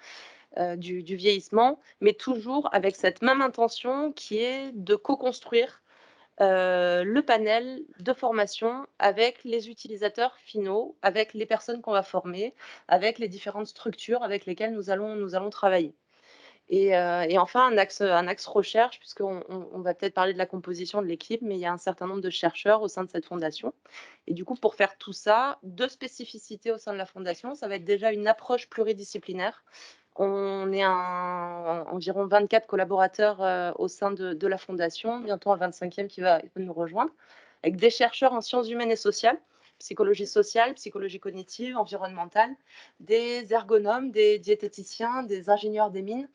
du vieillissement, mais toujours avec cette même intention qui est de co-construire le panel de formation avec les utilisateurs finaux, avec les personnes qu'on va former, avec les différentes structures avec lesquelles nous allons travailler. Et enfin, un axe recherche, puisqu'on va peut-être parler de la composition de l'équipe, mais il y a un certain nombre de chercheurs au sein de cette fondation. Et du coup, pour faire tout ça, 2 spécificités au sein de la fondation. Ça va être déjà une approche pluridisciplinaire. On est environ 24 collaborateurs au sein de la fondation, bientôt un 25e qui va nous rejoindre, avec des chercheurs en sciences humaines et sociales, psychologie sociale, psychologie cognitive, environnementale, des ergonomes, des diététiciens, des ingénieurs des mines,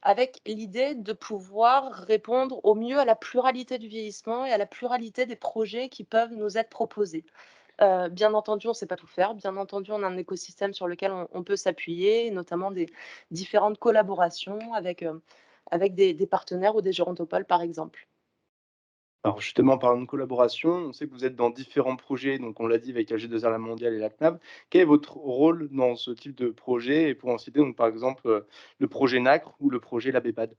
avec l'idée de pouvoir répondre au mieux à la pluralité du vieillissement et à la pluralité des projets qui peuvent nous être proposés. Bien entendu, on ne sait pas tout faire. Bien entendu, on a un écosystème sur lequel on peut s'appuyer, notamment des différentes collaborations avec des partenaires ou des gérontopoles, par exemple. Alors justement, en parlant de collaboration, on sait que vous êtes dans différents projets, donc on l'a dit avec la G2R La Mondiale et la CNAV. Quel est votre rôle dans ce type de projet? Et pour en citer, donc, par exemple, le projet NACRE ou le projet LabEPAD.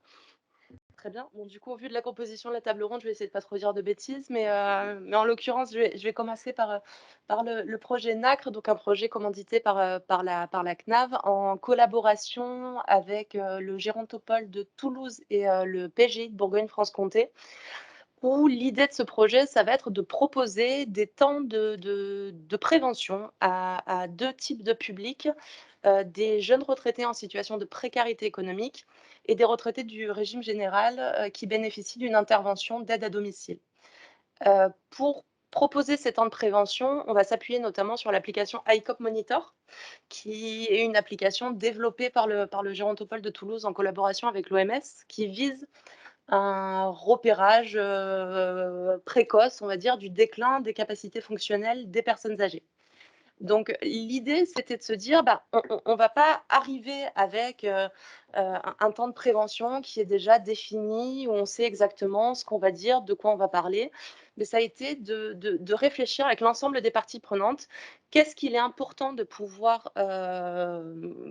Très bien. Bon, du coup, au vu de la composition de la table ronde, je vais essayer de pas trop dire de bêtises, mais en l'occurrence, je vais commencer par le projet NACRE, donc un projet commandité par la CNAV en collaboration avec le Gérontopole de Toulouse et le PGI de Bourgogne-Franche-Comté, où l'idée de ce projet, ça va être de proposer des temps de prévention à 2 types de publics, des jeunes retraités en situation de précarité économique et des retraités du régime général qui bénéficient d'une intervention d'aide à domicile. Pour proposer ces temps de prévention, on va s'appuyer notamment sur l'application ICOP Monitor, qui est une application développée par le Gérontopole de Toulouse en collaboration avec l'OMS, qui vise un repérage précoce, on va dire, du déclin des capacités fonctionnelles des personnes âgées. Donc l'idée, c'était de se dire, on va pas arriver avec un temps de prévention qui est déjà défini, où on sait exactement ce qu'on va dire, de quoi on va parler, mais ça a été de réfléchir avec l'ensemble des parties prenantes, qu'est-ce qu'il est important de pouvoir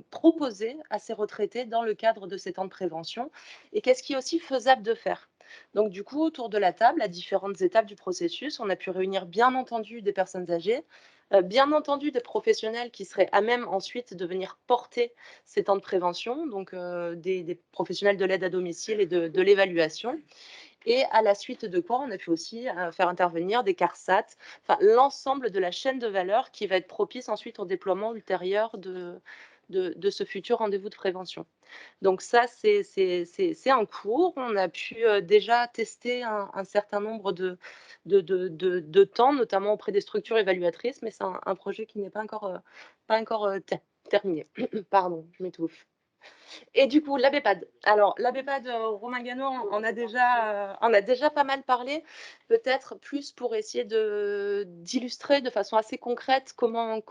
proposer à ces retraités dans le cadre de ces temps de prévention, et qu'est-ce qui est aussi faisable de faire. Donc du coup, autour de la table, à différentes étapes du processus, on a pu réunir bien entendu des personnes âgées, bien entendu des professionnels qui seraient à même ensuite de venir porter ces temps de prévention, donc des professionnels de l'aide à domicile et de l'évaluation. Et à la suite de quoi, on a pu aussi faire intervenir des CARSAT, enfin l'ensemble de la chaîne de valeur qui va être propice ensuite au déploiement ultérieur de ce futur rendez-vous de prévention. Donc ça, c'est en cours. On a pu déjà tester un certain nombre de temps, notamment auprès des structures évaluatrices, mais c'est un projet qui n'est pas encore terminé. Pardon, je m'étouffe. Et du coup, l'ABEPAD. Alors, l'ABEPAD, Romain Gano en a déjà pas mal parlé, peut-être plus pour essayer d'illustrer de façon assez concrète comment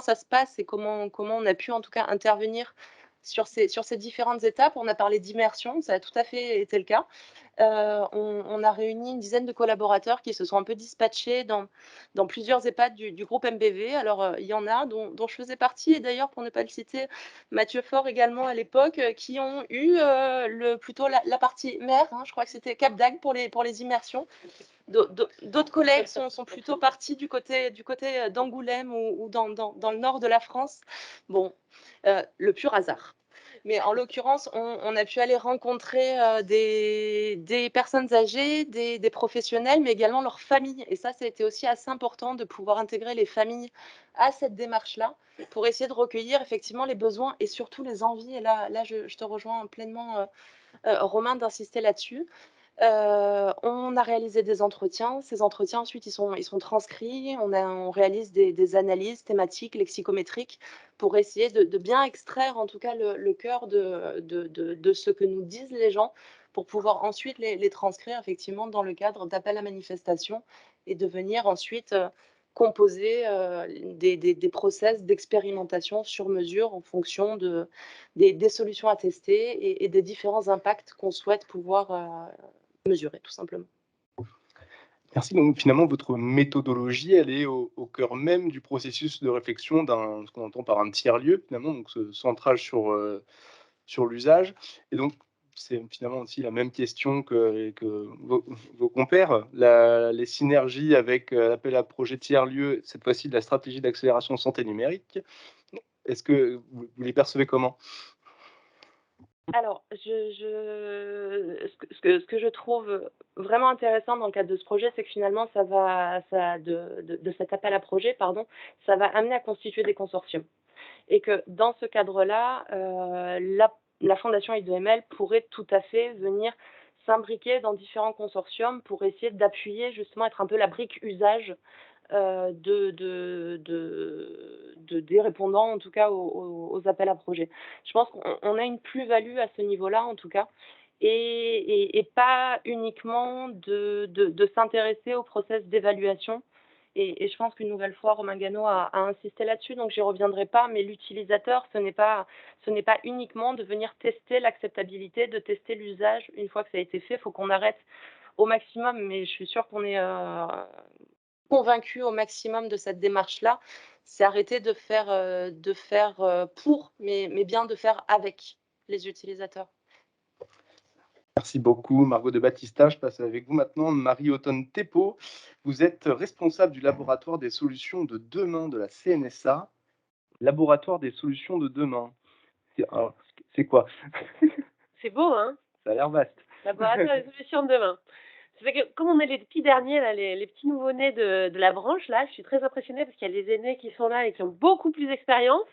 ça se passe et comment on a pu en tout cas intervenir sur ces différentes étapes. On a parlé d'immersion, ça a tout à fait été le cas. On a réuni une dizaine de collaborateurs qui se sont un peu dispatchés dans plusieurs EHPAD du groupe MBV. Alors, il y en a dont je faisais partie, et d'ailleurs, pour ne pas le citer, Mathieu Faure également à l'époque, qui ont eu plutôt la partie mer, hein, je crois que c'était Cap d'Agde pour les immersions. D'autres collègues sont plutôt partis du côté d'Angoulême ou dans le nord de la France. Bon, le pur hasard. Mais en l'occurrence, on a pu aller rencontrer des personnes âgées, des professionnels, mais également leurs familles. Et ça a été aussi assez important de pouvoir intégrer les familles à cette démarche-là pour essayer de recueillir effectivement les besoins et surtout les envies. Et là je te rejoins pleinement, Romain, d'insister là-dessus. On a réalisé des entretiens. Ces entretiens, ensuite, ils sont transcrits. On réalise des analyses thématiques, lexicométriques, pour essayer de bien extraire, en tout cas, le cœur de ce que nous disent les gens, pour pouvoir ensuite les transcrire, effectivement, dans le cadre d'appels à manifestation et de venir ensuite composer des process d'expérimentation sur mesure en fonction des solutions à tester et des différents impacts qu'on souhaite pouvoir mesurer, tout simplement. Merci. Donc finalement, votre méthodologie, elle est au cœur même du processus de réflexion ce qu'on entend par un tiers-lieu, finalement, donc ce centrage sur l'usage. Et donc, c'est finalement aussi la même question que vos compères. Les synergies avec l'appel à projet tiers-lieu, cette fois-ci de la stratégie d'accélération santé numérique, est-ce que vous les percevez comment ? Alors, ce que je trouve vraiment intéressant dans le cadre de ce projet, c'est que finalement, de cet appel à projet, pardon, ça va amener à constituer des consortiums. Et que dans ce cadre-là, la Fondation I2ML pourrait tout à fait venir s'imbriquer dans différents consortiums pour essayer d'appuyer, justement, être un peu la brique usage des répondants, en tout cas aux appels à projets. Je pense qu'on a une plus-value à ce niveau-là, en tout cas, et pas uniquement de s'intéresser au process d'évaluation. Et je pense qu'une nouvelle fois, Romain Gano a insisté là-dessus, donc j'y reviendrai pas, mais l'utilisateur, ce n'est pas uniquement de venir tester l'acceptabilité, de tester l'usage. Une fois que ça a été fait, il faut qu'on arrête au maximum, mais je suis sûre qu'on est convaincu au maximum de cette démarche-là, c'est arrêter de faire pour, mais bien de faire avec les utilisateurs. Merci beaucoup, Margot de Battista. Je passe avec vous maintenant, Marie-Autonne Thépeau. Vous êtes responsable du laboratoire des solutions de demain de la CNSA. Laboratoire des solutions de demain. Alors, c'est quoi? C'est beau, hein? Ça a l'air vaste. Laboratoire des solutions de demain. C'est que comme on est les petits derniers, là, les petits nouveau-nés de la branche, là, je suis très impressionnée parce qu'il y a les aînés qui sont là et qui ont beaucoup plus d'expérience.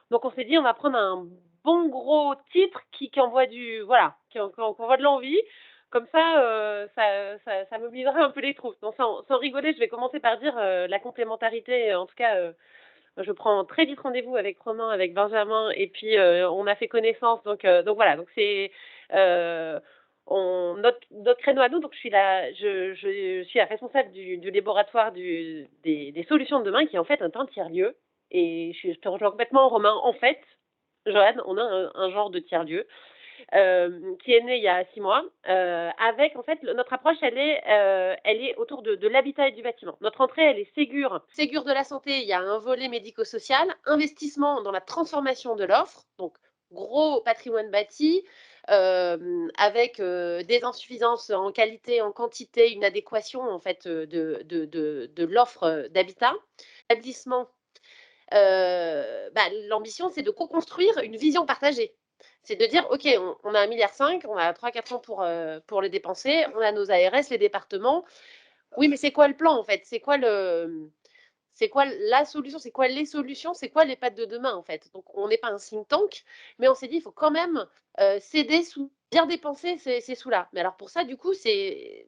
Donc on s'est dit, on va prendre un bon gros titre qui envoie qui envoie de l'envie. Comme ça, ça mobilisera un peu les troupes. Donc sans rigoler, je vais commencer par dire la complémentarité. En tout cas, je prends très vite rendez-vous avec Romain, avec Benjamin, et puis on a fait connaissance. Donc voilà. Donc c'est notre créneau à nous. Donc je suis la responsable du laboratoire des solutions de demain, qui est en fait un tiers-lieu. Et je te rejoins complètement, Romain. En fait, Joanne, on a un genre de tiers-lieu qui est né il y a 6 mois, avec, en fait, notre approche, elle est autour de l'habitat et du bâtiment. Notre entrée, elle est Ségur de la santé. Il y a un volet médico-social, investissement dans la transformation de l'offre, donc gros patrimoine bâti, avec des insuffisances en qualité, en quantité, une adéquation, en fait, de l'offre d'habitat. Établissement, l'ambition, c'est de co-construire une vision partagée. C'est de dire, OK, on a 1,5 milliard, on a 3-4 ans pour le dépenser, on a nos ARS, les départements. Oui, mais c'est quoi le plan, en fait? C'est quoi la solution? C'est quoi les solutions? C'est quoi les pattes de demain, en fait? Donc, on n'est pas un think tank, mais on s'est dit, il faut quand même s'aider bien dépenser ces sous-là. Mais alors, pour ça, du coup, c'est...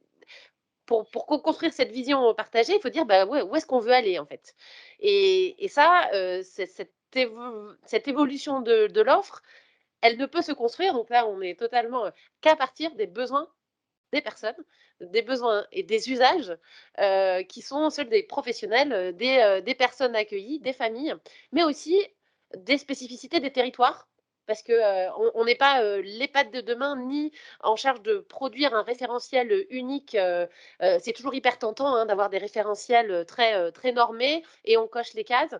Pour construire cette vision partagée, il faut dire où est-ce qu'on veut aller, en fait. Et ça, cette évolution de l'offre, elle ne peut se construire, donc là, on est totalement qu'à partir des besoins des personnes, des besoins et des usages qui sont ceux des professionnels, des personnes accueillies, des familles, mais aussi des spécificités des territoires. Parce qu'on n'est pas l'EHPAD de demain, ni en charge de produire un référentiel unique. C'est toujours hyper tentant d'avoir des référentiels très normés et on coche les cases.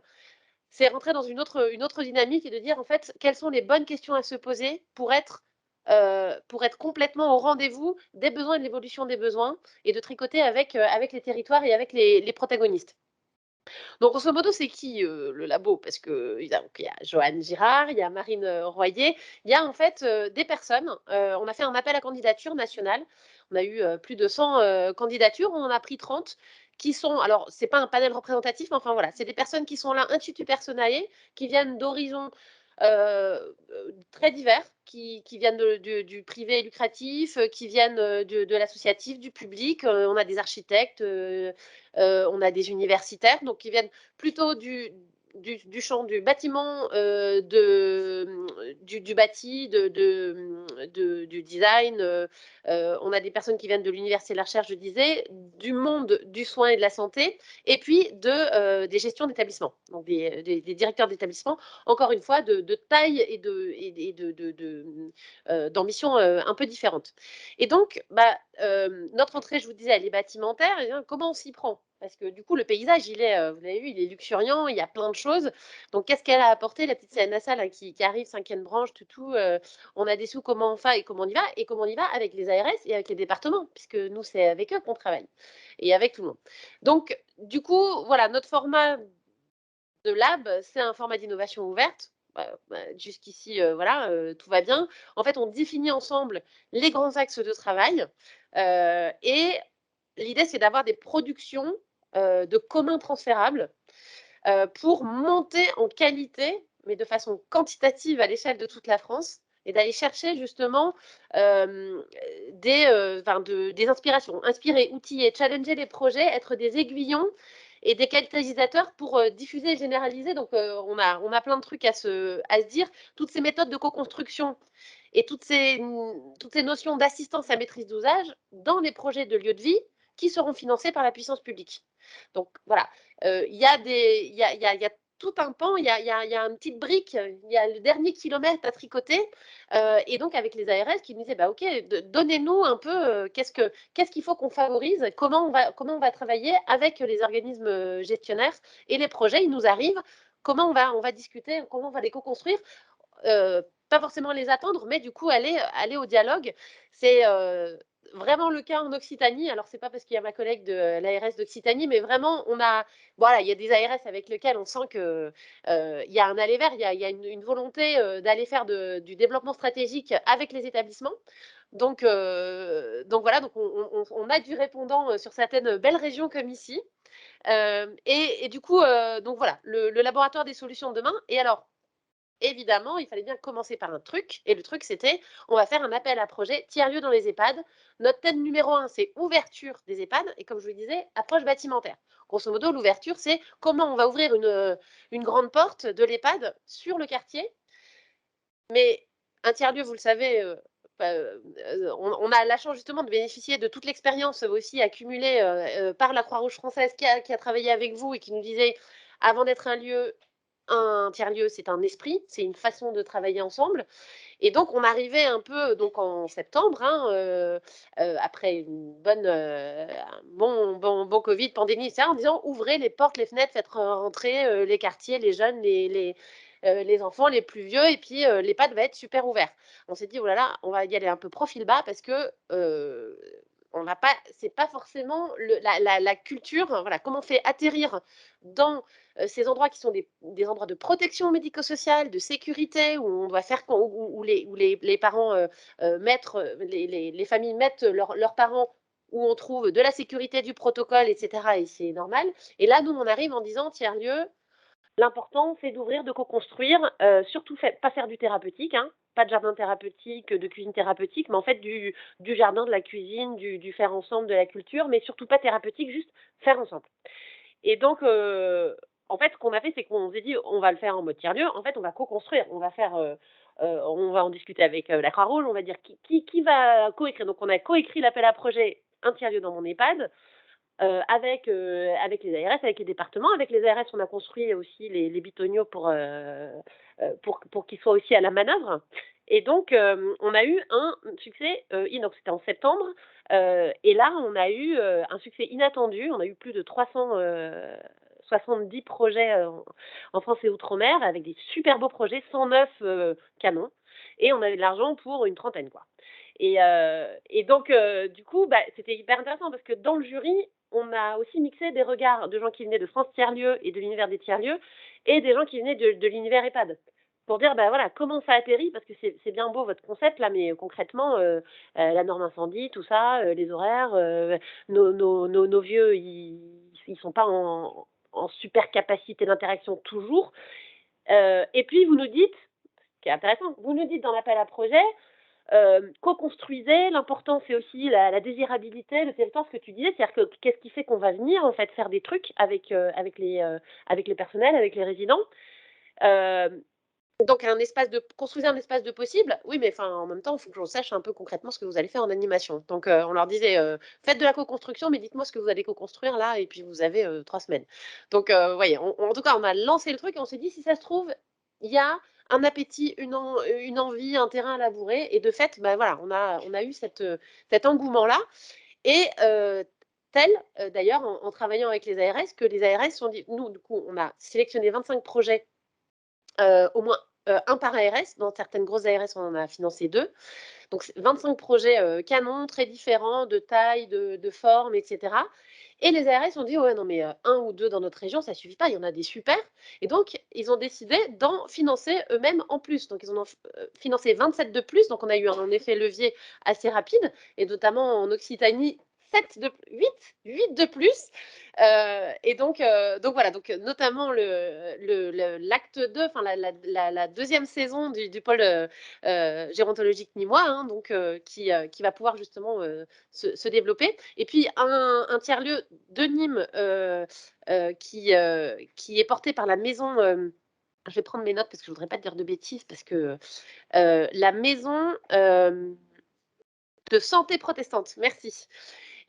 C'est rentrer dans une autre dynamique et de dire, en fait, quelles sont les bonnes questions à se poser pour être pour être complètement au rendez-vous des besoins et de l'évolution des besoins et de tricoter avec les territoires et avec les protagonistes. Donc, grosso modo, c'est qui le labo? Parce qu'il y a Joanne Girard, il y a Marine Royer, il y a en fait des personnes. On a fait un appel à candidature national. On a eu plus de 100 candidatures, on en a pris 30 qui sont, alors c'est pas un panel représentatif, mais enfin voilà, c'est des personnes qui sont là, institut personae, qui viennent d'horizons très divers, qui viennent du privé lucratif, qui viennent de l'associatif, du public. On a des architectes, on a des universitaires, donc qui viennent plutôt du champ du bâtiment, du bâti, du design. On a des personnes qui viennent de l'université de la recherche, je disais, du monde du soin et de la santé, et puis des gestions d'établissements, donc des directeurs d'établissements, encore une fois, de taille et d'ambition un peu différentes. Et donc, notre entrée, je vous disais, elle est bâtimentaire. Et, comment on s'y prend? Parce que du coup, le paysage, il est, vous l'avez vu, il est luxuriant, il y a plein de choses. Donc, qu'est-ce qu'elle a apporté, la petite CNSA là, qui arrive, 5e branche, tout, on a des sous, comment on fait et comment on y va? Et comment on y va avec les ARS et avec les départements, puisque nous, c'est avec eux qu'on travaille, et avec tout le monde. Donc, du coup, voilà, notre format de lab, c'est un format d'innovation ouverte. Jusqu'ici, voilà, tout va bien. En fait, on définit ensemble les grands axes de travail, et l'idée, c'est d'avoir des productions de communs transférables pour monter en qualité, mais de façon quantitative à l'échelle de toute la France, et d'aller chercher justement des inspirations, inspirer, outiller, challenger les projets, être des aiguillons et des catalysateurs pour diffuser et généraliser. Donc, on a plein de trucs à se dire. Toutes ces méthodes de co-construction et toutes ces notions d'assistance à maîtrise d'usage dans les projets de lieu de vie qui seront financés par la puissance publique. Donc, voilà. Il y a tout un pan, il y a une petite brique, il y a le dernier kilomètre à tricoter. Et donc, avec les ARS qui nous disaient, OK, donnez-nous un peu qu'est-ce qu'il faut qu'on favorise, comment on va travailler avec les organismes gestionnaires et les projets, ils nous arrivent, comment on va discuter, comment on va les co-construire. Pas forcément les attendre, mais du coup aller au dialogue. C'est vraiment le cas en Occitanie. Alors, c'est pas parce qu'il y a ma collègue de l'ARS d'Occitanie, mais vraiment, il y a des ARS avec lesquels on sent que il y a un aller vers, il y a une volonté d'aller faire du développement stratégique avec les établissements. Donc voilà, donc on a du répondant sur certaines belles régions comme ici. Et du coup, donc voilà, le laboratoire des solutions de demain. Et alors, évidemment, il fallait bien commencer par un truc. Et le truc, c'était, on va faire un appel à projet tiers-lieu dans les EHPAD. Notre thème numéro 1, c'est ouverture des EHPAD. Et comme je vous le disais, approche bâtimentaire. Grosso modo, l'ouverture, c'est comment on va ouvrir une grande porte de l'EHPAD sur le quartier. Mais un tiers-lieu, vous le savez, on a la chance justement de bénéficier de toute l'expérience aussi accumulée par la Croix-Rouge française qui a travaillé avec vous et qui nous disait, avant d'être un lieu, un tiers-lieu, c'est un esprit, c'est une façon de travailler ensemble. Et donc, on arrivait un peu donc en septembre, après une bon Covid, pandémie, etc., en disant ouvrez les portes, les fenêtres, faites rentrer les quartiers, les jeunes, les enfants, les plus vieux, et puis l'EHPAD va être super ouvert. On s'est dit, oh là là, on va y aller un peu profil bas parce que c'est pas forcément la culture. Voilà, comment on fait atterrir dans ces endroits qui sont des endroits de protection médico-sociale, de sécurité, où on doit faire, où les parents les familles mettent leurs parents où on trouve de la sécurité, du protocole, etc. Et c'est normal. Et là, nous, on arrive en disant, tiers-lieu, l'important, c'est d'ouvrir, de co-construire, surtout pas faire du thérapeutique, pas de jardin thérapeutique, de cuisine thérapeutique, mais en fait du jardin, de la cuisine, du faire ensemble, de la culture, mais surtout pas thérapeutique, juste faire ensemble. Et donc, en fait, ce qu'on a fait, c'est qu'on s'est dit, on va le faire en mode tiers-lieu. En fait, on va co-construire, on va en discuter avec la Croix-Rouge, on va dire qui va co-écrire. Donc, on a co-écrit l'appel à projet un tiers-lieu dans mon EHPAD. Avec les ARS, avec les départements. Avec les ARS, on a construit aussi les bitoniaux pour qu'ils soient aussi à la manœuvre. Et donc, on a eu un succès, donc c'était en septembre, et là, on a eu un succès inattendu. On a eu plus de 370 projets en France et Outre-mer, avec des super beaux projets, 109 canons. et on avait de l'argent pour une trentaine, quoi. Et donc, du coup, c'était hyper intéressant parce que dans le jury, on a aussi mixé des regards de gens qui venaient de France Tiers-Lieux et de l'univers des tiers-lieux et des gens qui venaient de l'univers EHPAD. Pour dire, voilà, comment ça atterrit, parce que c'est bien beau votre concept là, mais concrètement, la norme incendie, tout ça, les horaires, nos vieux, ils sont pas en super capacité d'interaction toujours. Et puis, vous nous dites, ce qui est intéressant, vous nous dites dans l'appel à projet, co-construisez, l'important c'est aussi la désirabilité, le territoire, ce que tu disais, c'est-à-dire que qu'est-ce qui fait qu'on va venir en fait faire des trucs avec les personnels, avec les résidents. Donc construisez un espace de possible. Oui, mais en même temps, il faut que j'en sache un peu concrètement ce que vous allez faire en animation. Donc on leur disait, faites de la co-construction, mais dites-moi ce que vous allez co-construire là, et puis vous avez 3 semaines. Donc voyez, en tout cas, on a lancé le truc et on s'est dit, si ça se trouve, il y a un appétit, une envie, un terrain à labourer. Et de fait, voilà, on a eu cet engouement-là. Et d'ailleurs, en travaillant avec les ARS, que les ARS sont dit, nous, du coup, on a sélectionné 25 projets, au moins un par ARS. Dans certaines grosses ARS, on en a financé 2. Donc 25 projets canons, très différents, de taille, de forme, etc. Et les ARS ont dit, ouais, non, mais 1 ou 2 dans notre région, ça suffit pas, il y en a des super. Et donc, ils ont décidé d'en financer eux-mêmes en plus. Donc, ils en ont financé 27 de plus. Donc, on a eu un effet levier assez rapide. Et notamment en Occitanie, 8 de plus. Et donc voilà, donc notamment l'acte 2, enfin la deuxième saison du pôle gérontologique nimois, hein, donc qui va pouvoir justement se développer. Et puis un tiers-lieu de Nîmes qui est porté par la maison. Je vais prendre mes notes parce que je voudrais pas te dire de bêtises, parce que la maison de santé protestante. Merci.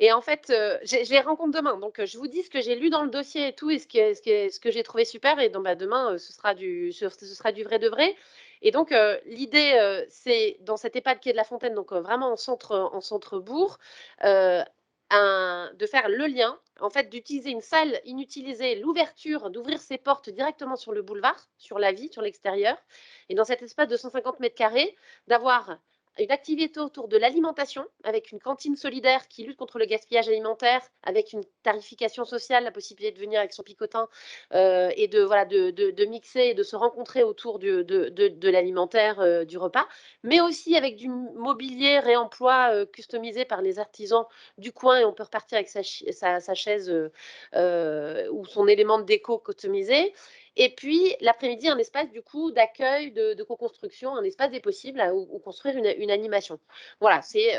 Et en fait, je les rencontre demain. Donc, je vous dis ce que j'ai lu dans le dossier et tout, et ce que j'ai trouvé super. Et donc, demain, ce sera du vrai de vrai. Et donc, l'idée, c'est dans cette EHPAD qui est de la Fontaine, donc vraiment en centre-bourg, de faire le lien, en fait, d'utiliser une salle inutilisée, l'ouverture, d'ouvrir ses portes directement sur le boulevard, sur la vie, sur l'extérieur. Et dans cet espace de 150 mètres carrés, d'avoir une activité autour de l'alimentation, avec une cantine solidaire qui lutte contre le gaspillage alimentaire, avec une tarification sociale, la possibilité de venir avec son picotin et de mixer et de se rencontrer autour de l'alimentaire, du repas, mais aussi avec du mobilier réemploi customisé par les artisans du coin, et on peut repartir avec sa chaise ou son élément de déco customisé. Et puis, l'après-midi, un espace du coup d'accueil, de co-construction, un espace des possibles où construire une animation. Voilà, c'est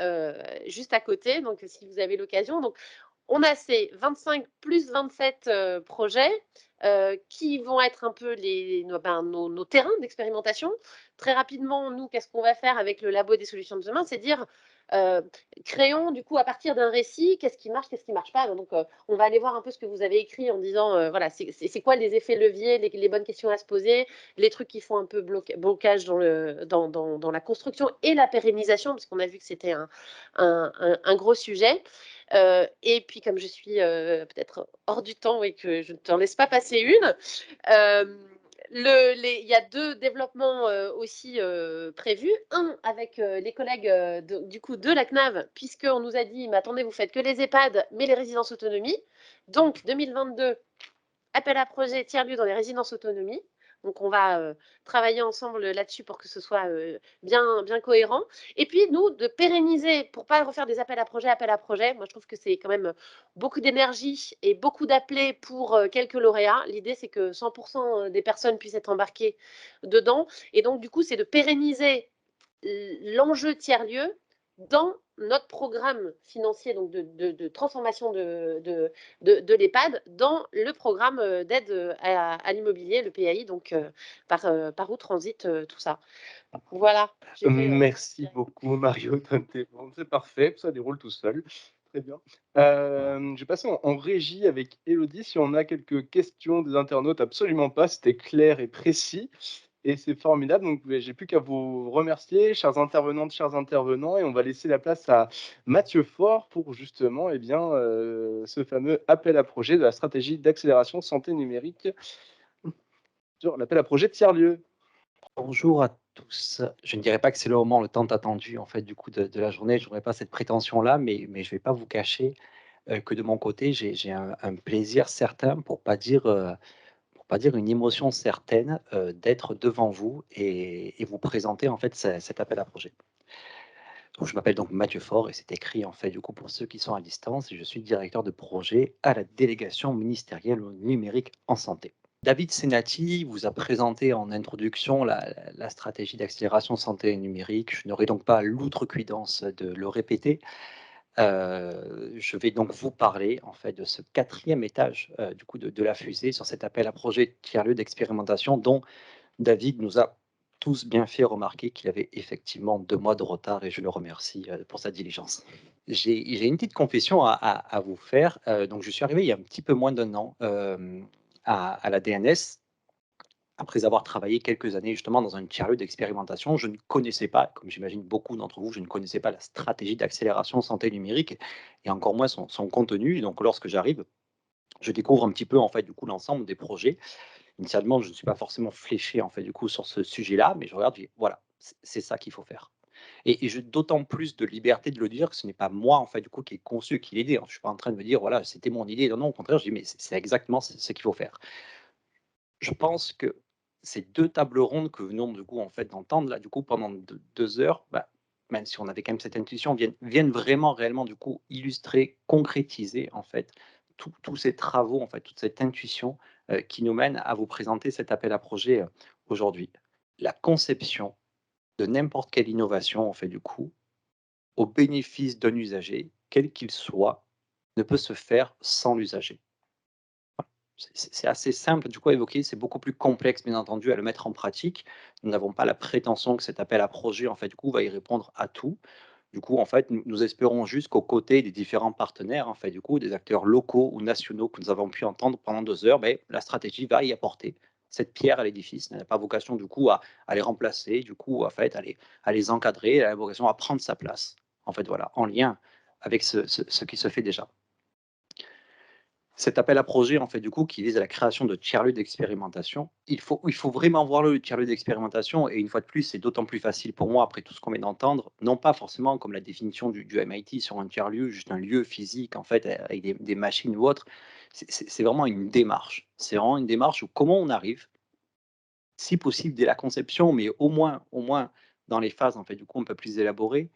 juste à côté, donc si vous avez l'occasion. Donc, on a ces 25 plus 27 projets qui vont être un peu nos terrains d'expérimentation. Très rapidement, nous, qu'est-ce qu'on va faire avec le Labo des solutions de demain? C'est dire, créons du coup à partir d'un récit, qu'est-ce qui marche pas. Donc, on va aller voir un peu ce que vous avez écrit en disant, voilà, c'est quoi les effets leviers, les bonnes questions à se poser, les trucs qui font un peu blocage dans la construction et la pérennisation, parce qu'on a vu que c'était un gros sujet. Et puis, comme je suis peut-être hors du temps et que je ne t'en laisse pas passer une, il y a 2 développements aussi prévus. Un avec les collègues de la CNAV, puisqu'on nous a dit, mais attendez, vous faites que les EHPAD, mais les résidences autonomie. Donc, 2022, appel à projet tiers-lieu dans les résidences autonomie. Donc, on va travailler ensemble là-dessus pour que ce soit bien cohérent. Et puis, nous, de pérenniser, pour ne pas refaire des appels à projet. Moi, je trouve que c'est quand même beaucoup d'énergie et beaucoup d'appelés pour quelques lauréats. L'idée, c'est que 100% des personnes puissent être embarquées dedans. Et donc, du coup, c'est de pérenniser l'enjeu tiers-lieu dans notre programme financier, donc de transformation de l'EHPAD, dans le programme d'aide à l'immobilier, le PAI, donc par où transite tout ça. Voilà. Merci beaucoup, Mario. C'est parfait, ça déroule tout seul. Très bien. Je vais passer en régie avec Élodie. Si on a quelques questions des internautes, absolument pas. C'était clair et précis. Et c'est formidable. Donc, j'ai plus qu'à vous remercier, chères intervenantes, chers intervenants. Et on va laisser la place à Mathieu Faure pour justement ce fameux appel à projet de la stratégie d'accélération santé numérique sur l'appel à projet tiers-lieu. Bonjour à tous. Je ne dirais pas que c'est le moment, le tant attendu en fait du coup de la journée. Je n'aurais pas cette prétention-là, mais je ne vais pas vous cacher que de mon côté, j'ai un plaisir certain, pour pas dire une émotion certaine, d'être devant vous et vous présenter en fait cet appel à projet. Donc, je m'appelle donc Mathieu Faure et c'est écrit en fait du coup pour ceux qui sont à distance et je suis directeur de projet à la délégation ministérielle au numérique en santé. David Senati vous a présenté en introduction la stratégie d'accélération santé numérique. Je n'aurai donc pas l'outrecuidance de le répéter. Je vais donc vous parler en fait de ce 4e étage du coup de la fusée sur cet appel à projet tiers-lieu d'expérimentation dont David nous a tous bien fait remarquer qu'il avait effectivement 2 mois de retard et je le remercie pour sa diligence. J'ai une petite confession à vous faire. Donc je suis arrivé il y a un petit peu moins d'1 an à la DNS. Après avoir travaillé quelques années justement dans un tiers-lieu d'expérimentation, je ne connaissais pas, comme j'imagine beaucoup d'entre vous, je ne connaissais pas la stratégie d'accélération santé numérique et encore moins son contenu. Donc lorsque j'arrive, je découvre un petit peu en fait du coup l'ensemble des projets. Initialement, je ne suis pas forcément fléché en fait du coup sur ce sujet-là, mais je regarde, je dis, voilà, c'est ça qu'il faut faire. Et j'ai d'autant plus de liberté de le dire que ce n'est pas moi en fait du coup qui ai conçu, qui l'ai aidé. Je suis pas en train de me dire voilà c'était mon idée. Non, non, au contraire, je dis mais c'est exactement ce qu'il faut faire. Je pense que ces 2 tables rondes que venons du coup en fait d'entendre là du coup pendant 2 heures, bah, même si on avait quand même cette intuition, viennent vraiment réellement du coup illustrer, concrétiser en fait tous ces travaux en fait, toute cette intuition qui nous mène à vous présenter cet appel à projet aujourd'hui. La conception de n'importe quelle innovation en fait du coup au bénéfice d'un usager, quel qu'il soit, ne peut se faire sans l'usager. C'est assez simple du coup à évoquer, c'est beaucoup plus complexe bien entendu à le mettre en pratique. Nous n'avons pas la prétention que cet appel à projet en fait du coup va y répondre à tout. Du coup en fait nous espérons juste qu'aux côtés des différents partenaires en fait du coup des acteurs locaux ou nationaux que nous avons pu entendre pendant 2 heures, la stratégie va y apporter cette pierre à l'édifice. Elle n'a pas vocation du coup à les remplacer, du coup en fait à les encadrer, elle a vocation à prendre sa place. En fait voilà, en lien avec ce qui se fait déjà. Cet appel à projet, en fait, du coup, qui vise à la création de tiers-lieux d'expérimentation, il faut vraiment voir le tiers-lieu d'expérimentation et une fois de plus, c'est d'autant plus facile pour moi, après tout ce qu'on vient d'entendre, non pas forcément comme la définition du MIT sur un tiers-lieu, juste un lieu physique, en fait, avec des machines ou autre. C'est vraiment une démarche. C'est vraiment une démarche où comment on arrive, si possible dès la conception, mais au moins dans les phases, en fait, du coup, un peu plus élaborées,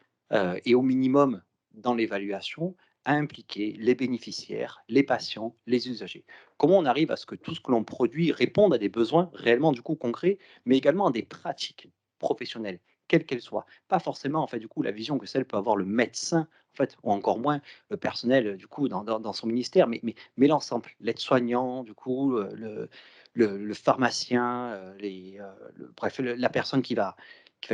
et au minimum dans l'évaluation, à impliquer les bénéficiaires, les patients, les usagers. Comment on arrive à ce que tout ce que l'on produit réponde à des besoins réellement du coup concrets, mais également à des pratiques professionnelles, quelles qu'elles soient. Pas forcément en fait du coup la vision que celle peut avoir le médecin, en fait, ou encore moins le personnel du coup dans son ministère, mais l'ensemble, l'aide-soignant, du coup, le pharmacien, bref, la personne qui va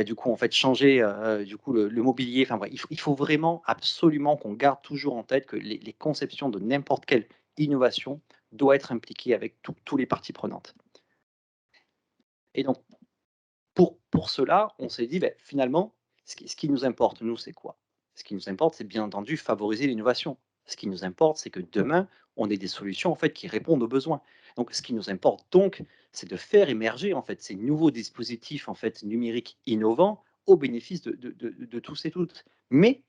du coup en fait changer du coup le mobilier. Enfin bref, il faut vraiment absolument qu'on garde toujours en tête que les conceptions de n'importe quelle innovation doivent être impliquées avec tous les parties prenantes. Et donc pour cela, on s'est dit finalement, ce qui nous importe nous, c'est quoi? Ce qui nous importe, c'est bien entendu favoriser l'innovation. Ce qui nous importe, c'est que demain, on ait des solutions en fait qui répondent aux besoins. Donc, ce qui nous importe donc, c'est de faire émerger en fait ces nouveaux dispositifs en fait numériques innovants au bénéfice de tous et toutes. Mais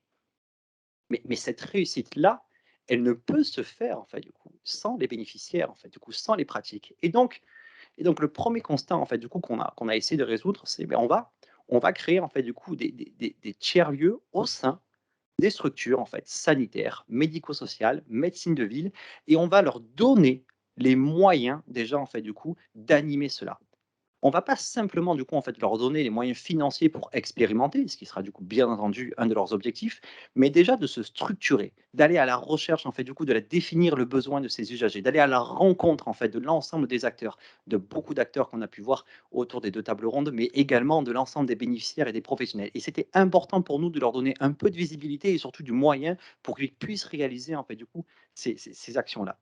cette réussite-là, elle ne peut se faire en fait du coup sans les bénéficiaires en fait du coup sans les pratiques. Et donc le premier constat en fait du coup qu'on a essayé de résoudre, c'est on va créer en fait du coup des tiers-lieux au sein des structures en fait sanitaires, médico-sociales, médecine de ville, et on va leur donner les moyens déjà en fait du coup d'animer cela. On va pas simplement du coup en fait leur donner les moyens financiers pour expérimenter, ce qui sera du coup bien entendu un de leurs objectifs, mais déjà de se structurer, d'aller à la recherche en fait du coup de la définir le besoin de ces usagers, d'aller à la rencontre en fait de l'ensemble des acteurs, de beaucoup d'acteurs qu'on a pu voir autour des 2 tables rondes, mais également de l'ensemble des bénéficiaires et des professionnels. Et c'était important pour nous de leur donner un peu de visibilité et surtout du moyen pour qu'ils puissent réaliser en fait du coup ces actions-là.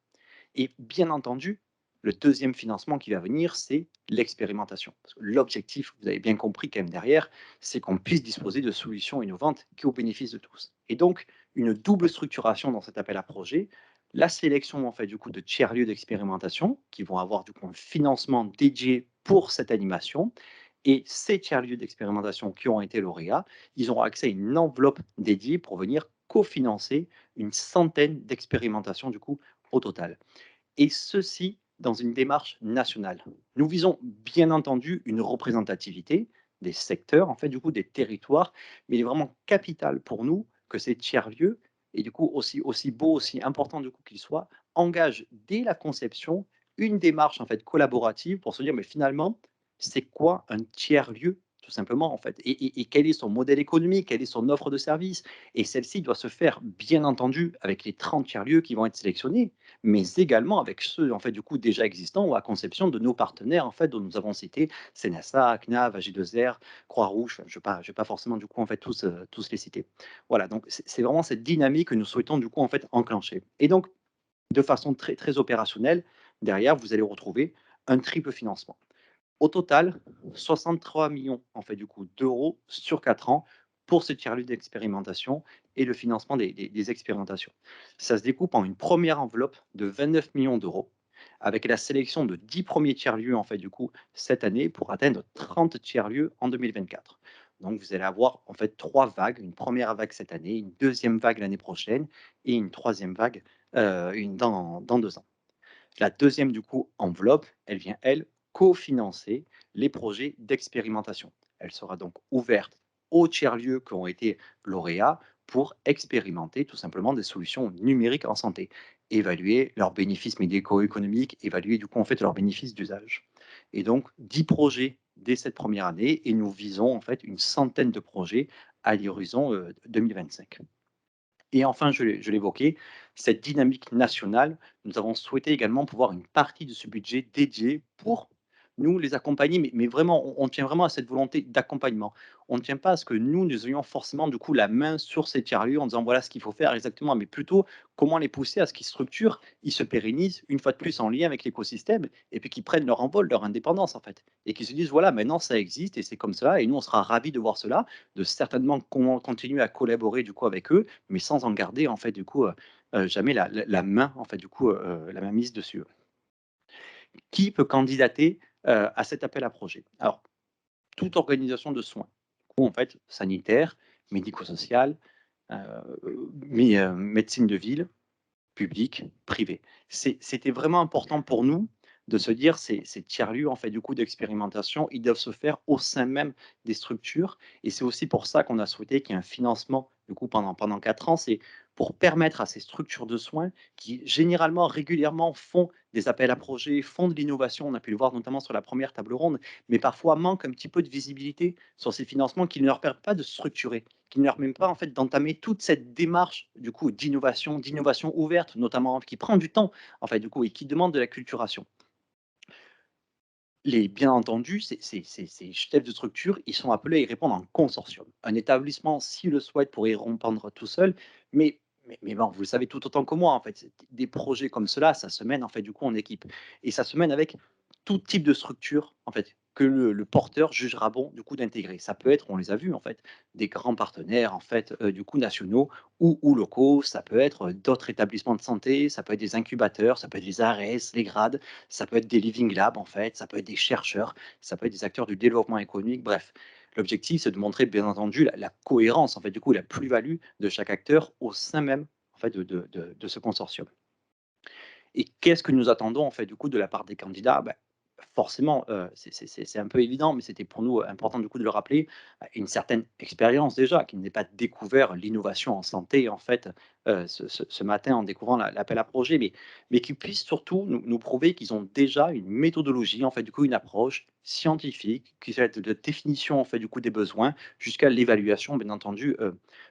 Et bien entendu, le 2e financement qui va venir, c'est l'expérimentation. Parce que l'objectif, vous avez bien compris quand même derrière, c'est qu'on puisse disposer de solutions innovantes qui au bénéfice de tous. Et donc, une double structuration dans cet appel à projet, la sélection en fait du coup de tiers-lieux d'expérimentation qui vont avoir du coup un financement dédié pour cette animation, Et ces tiers-lieux d'expérimentation qui ont été lauréats, ils auront accès à une enveloppe dédiée pour venir cofinancer une centaine d'expérimentations du coup au total. Et ceci dans une démarche nationale. Nous visons bien entendu une représentativité des secteurs, en fait, du coup, des territoires, mais il est vraiment capital pour nous que ces tiers-lieux, et du coup, aussi beau, aussi important du coup qu'ils soient, engagent dès la conception une démarche en fait collaborative pour se dire, mais finalement, c'est quoi un tiers-lieu tout simplement en fait, et quel est son modèle économique, quelle est son offre de service, et celle-ci doit se faire bien entendu avec les 30 tiers-lieux qui vont être sélectionnés, mais également avec ceux en fait du coup déjà existants ou à conception de nos partenaires en fait dont nous avons cité CNSA, CNAV, AG2R, Croix-Rouge. Je vais pas forcément du coup en fait tous les citer. Voilà, donc c'est vraiment cette dynamique que nous souhaitons du coup en fait enclencher. Et donc de façon très très opérationnelle, derrière vous allez retrouver un triple financement. Au total, 63 millions en fait du coup d'euros sur 4 ans pour ce tiers-lieu d'expérimentation et le financement des expérimentations. Ça se découpe en une première enveloppe de 29 millions d'euros avec la sélection de 10 premiers tiers-lieux en fait du coup cette année pour atteindre 30 tiers-lieux en 2024. Donc vous allez avoir en fait 3 vagues, une première vague cette année, une deuxième vague l'année prochaine et une troisième vague dans 2 ans. La deuxième du coup enveloppe, elle vient elle cofinancer les projets d'expérimentation. Elle sera donc ouverte aux tiers-lieux qui ont été lauréats pour expérimenter tout simplement des solutions numériques en santé, évaluer leurs bénéfices médico-économiques, évaluer du coup en fait leurs bénéfices d'usage. Et donc 10 projets dès cette première année et nous visons en fait une centaine de projets à l'horizon 2025. Et enfin, je l'évoquais, cette dynamique nationale, nous avons souhaité également pouvoir une partie de ce budget dédié pour nous les accompagner, mais vraiment, on tient vraiment à cette volonté d'accompagnement. On ne tient pas à ce que nous ayons forcément du coup la main sur ces tiers-lieux en disant voilà ce qu'il faut faire exactement, mais plutôt comment les pousser à ce qu'ils structurent, ils se pérennisent une fois de plus en lien avec l'écosystème et puis qu'ils prennent leur envol, leur indépendance en fait, et qu'ils se disent voilà maintenant ça existe et c'est comme cela et nous on sera ravis de voir cela, de certainement continuer à collaborer du coup avec eux, mais sans en garder en fait du coup jamais la main en fait du coup la main mise dessus. Qui peut candidater à cet appel à projet? Alors, toute organisation de soins, du coup, en fait, sanitaire, médico-social, médecine de ville, public, privé. C'était vraiment important pour nous de se dire ces tiers-lieux en fait du coup d'expérimentation, ils doivent se faire au sein même des structures et c'est aussi pour ça qu'on a souhaité qu'il y ait un financement du coup pendant 4 ans, c'est pour permettre à ces structures de soins qui généralement régulièrement font des appels à projets, font de l'innovation, on a pu le voir notamment sur la première table ronde, mais parfois manquent un petit peu de visibilité sur ces financements qui ne leur permettent pas de structurer, qui ne leur permettent pas en fait d'entamer toute cette démarche du coup d'innovation ouverte notamment qui prend du temps en fait du coup et qui demande de la culturation. Bien entendu, ces chefs de structure, ils sont appelés à y répondre en consortium. Un établissement, s'il le souhaite, pourrait y répondre tout seul, mais bon, vous le savez tout autant que moi, en fait, des projets comme cela, ça se mène en fait du coup en équipe et ça se mène avec tout type de structure en fait que le porteur jugera bon du coup d'intégrer. Ça peut être, on les a vus en fait, des grands partenaires en fait du coup nationaux ou locaux. Ça peut être d'autres établissements de santé, ça peut être des incubateurs, ça peut être les ARS, les grades, ça peut être des living labs en fait, ça peut être des chercheurs, ça peut être des acteurs du développement économique. Bref, l'objectif c'est de montrer bien entendu la cohérence en fait du coup la plus-value de chaque acteur au sein même en fait de ce consortium. Et qu'est-ce que nous attendons en fait du coup de la part des candidats? Forcément, c'est un peu évident, mais c'était pour nous important du coup de le rappeler, une certaine expérience déjà, qu'ils n'aient pas découvert l'innovation en santé en fait, ce matin en découvrant l'appel à projet, mais qu'ils puissent surtout nous prouver qu'ils ont déjà une méthodologie en fait du coup une approche scientifique, qui va être de définition en fait du coup des besoins jusqu'à l'évaluation bien entendu,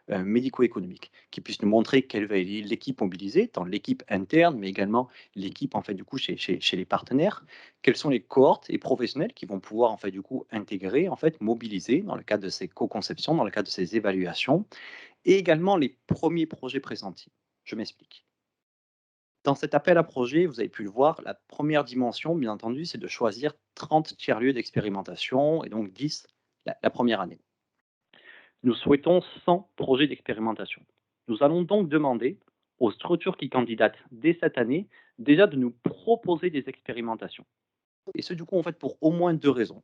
médico-économique. Qu'ils puissent nous montrer quelle va être l'équipe mobilisée, tant l'équipe interne, mais également l'équipe en fait du coup chez les partenaires. Quelles sont les cohortes et professionnels qui vont pouvoir en fait du coup intégrer, en fait mobiliser dans le cadre de ces co-conceptions, dans le cadre de ces évaluations et également les premiers projets pressentis. Je m'explique. Dans cet appel à projet, vous avez pu le voir, la première dimension, bien entendu, c'est de choisir 30 tiers-lieux d'expérimentation et donc 10 la première année. Nous souhaitons 100 projets d'expérimentation. Nous allons donc demander aux structures qui candidatent dès cette année déjà de nous proposer des expérimentations. Et ce, du coup, en fait, pour au moins 2 raisons.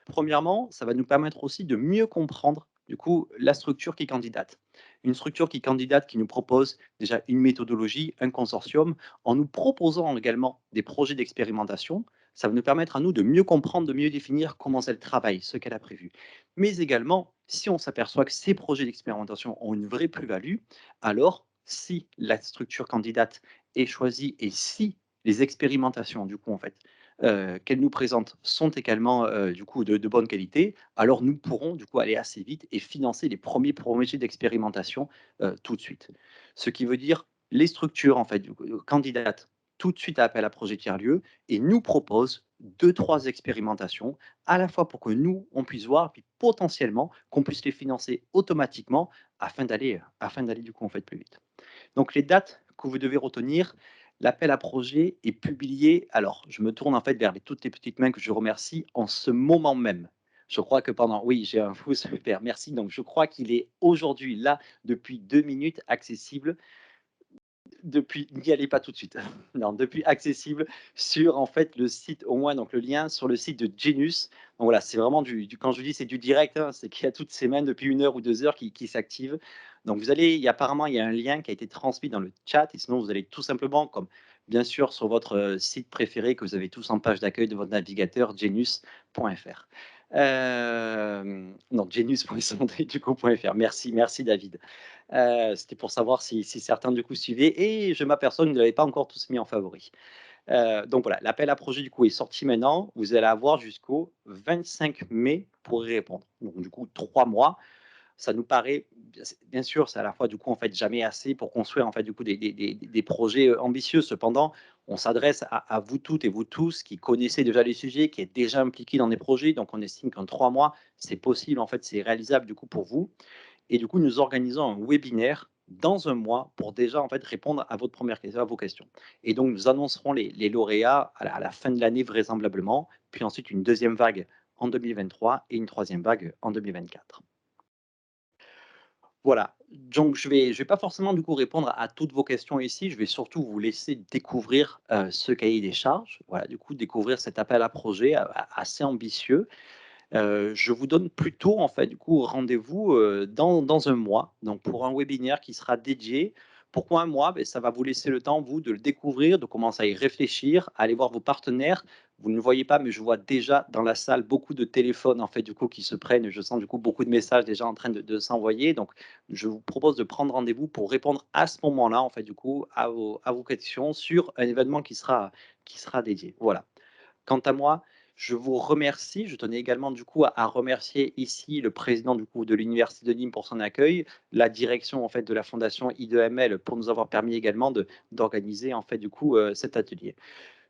Premièrement, ça va nous permettre aussi de mieux comprendre du coup la structure qui candidate. Une structure qui candidate, qui nous propose déjà une méthodologie, un consortium, en nous proposant également des projets d'expérimentation, ça va nous permettre à nous de mieux comprendre, de mieux définir comment elle travaille, ce qu'elle a prévu. Mais également, si on s'aperçoit que ces projets d'expérimentation ont une vraie plus-value, alors si la structure candidate est choisie et si les expérimentations, du coup, en fait, qu'elles nous présentent sont également du coup de bonne qualité, alors nous pourrons du coup aller assez vite et financer les premiers projets d'expérimentation tout de suite. Ce qui veut dire les structures en fait du coup, candidates tout de suite à appel à projet tiers-lieu et nous proposent 2-3 expérimentations à la fois pour que nous on puisse voir puis potentiellement qu'on puisse les financer automatiquement afin d'aller du coup en fait plus vite. Donc les dates que vous devez retenir, l'appel à projet est publié. Alors, je me tourne en fait vers toutes les petites mains que je remercie en ce moment même. Je crois que pendant, oui, j'ai un fou super, merci. Donc, je crois qu'il est aujourd'hui là depuis 2 minutes accessible. Depuis, n'y allez pas tout de suite. Non, depuis accessible sur en fait le site, au moins donc le lien sur le site de Genus. Donc voilà, c'est vraiment quand je dis c'est du direct, hein, c'est qu'il y a toutes ces mains depuis 1 heure ou 2 heures qui s'activent. Donc vous allez, apparemment il y a un lien qui a été transmis dans le chat et sinon vous allez tout simplement, comme bien sûr sur votre site préféré que vous avez tous en page d'accueil de votre navigateur, genus.fr. Non, genus.santé du coup.fr. Merci David. C'était pour savoir si certains du coup suivaient et je m'aperçois que vous ne l'avez pas encore tous mis en favori. Donc voilà, l'appel à projet du coup est sorti maintenant. Vous allez avoir jusqu'au 25 mai pour y répondre. Donc du coup 3 mois. Ça nous paraît, bien sûr, c'est à la fois du coup en fait jamais assez pour construire en fait du coup des projets ambitieux. Cependant, on s'adresse à vous toutes et vous tous qui connaissez déjà les sujets, qui êtes déjà impliqués dans des projets. Donc on estime qu'en 3 mois, c'est possible en fait, c'est réalisable du coup pour vous. Et du coup, nous organisons un webinaire dans 1 mois pour déjà en fait répondre à votre première question, à vos questions. Et donc nous annoncerons les lauréats à la fin de l'année vraisemblablement, puis ensuite une 2e vague en 2023 et une 3e vague en 2024. Voilà, donc je vais pas forcément du coup répondre à toutes vos questions ici, je vais surtout vous laisser découvrir, ce cahier des charges. Voilà, du coup découvrir cet appel à projet assez ambitieux. Je vous donne plutôt en fait du coup rendez-vous, dans 1 mois, donc pour un webinaire qui sera dédié. Pourquoi 1 mois? Beh, ça va vous laisser le temps, vous, de le découvrir, de commencer à y réfléchir, à aller voir vos partenaires. Vous ne le voyez pas, mais je vois déjà dans la salle beaucoup de téléphones en fait du coup qui se prennent. Je sens du coup beaucoup de messages déjà en train de s'envoyer. Donc je vous propose de prendre rendez-vous pour répondre à ce moment-là en fait du coup à vos questions sur un événement qui sera dédié. Voilà. Quant à moi, je vous remercie. Je tenais également du coup à remercier ici le président du coup de l'Université de Nîmes pour son accueil, la direction en fait de la fondation I2ML pour nous avoir permis également d'organiser en fait du coup cet atelier.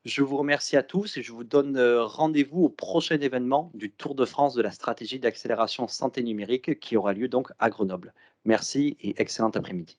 Je vous remercie à tous et je vous donne rendez-vous au prochain événement du Tour de France de la stratégie d'accélération santé numérique qui aura lieu donc à Grenoble. Merci et excellent après-midi.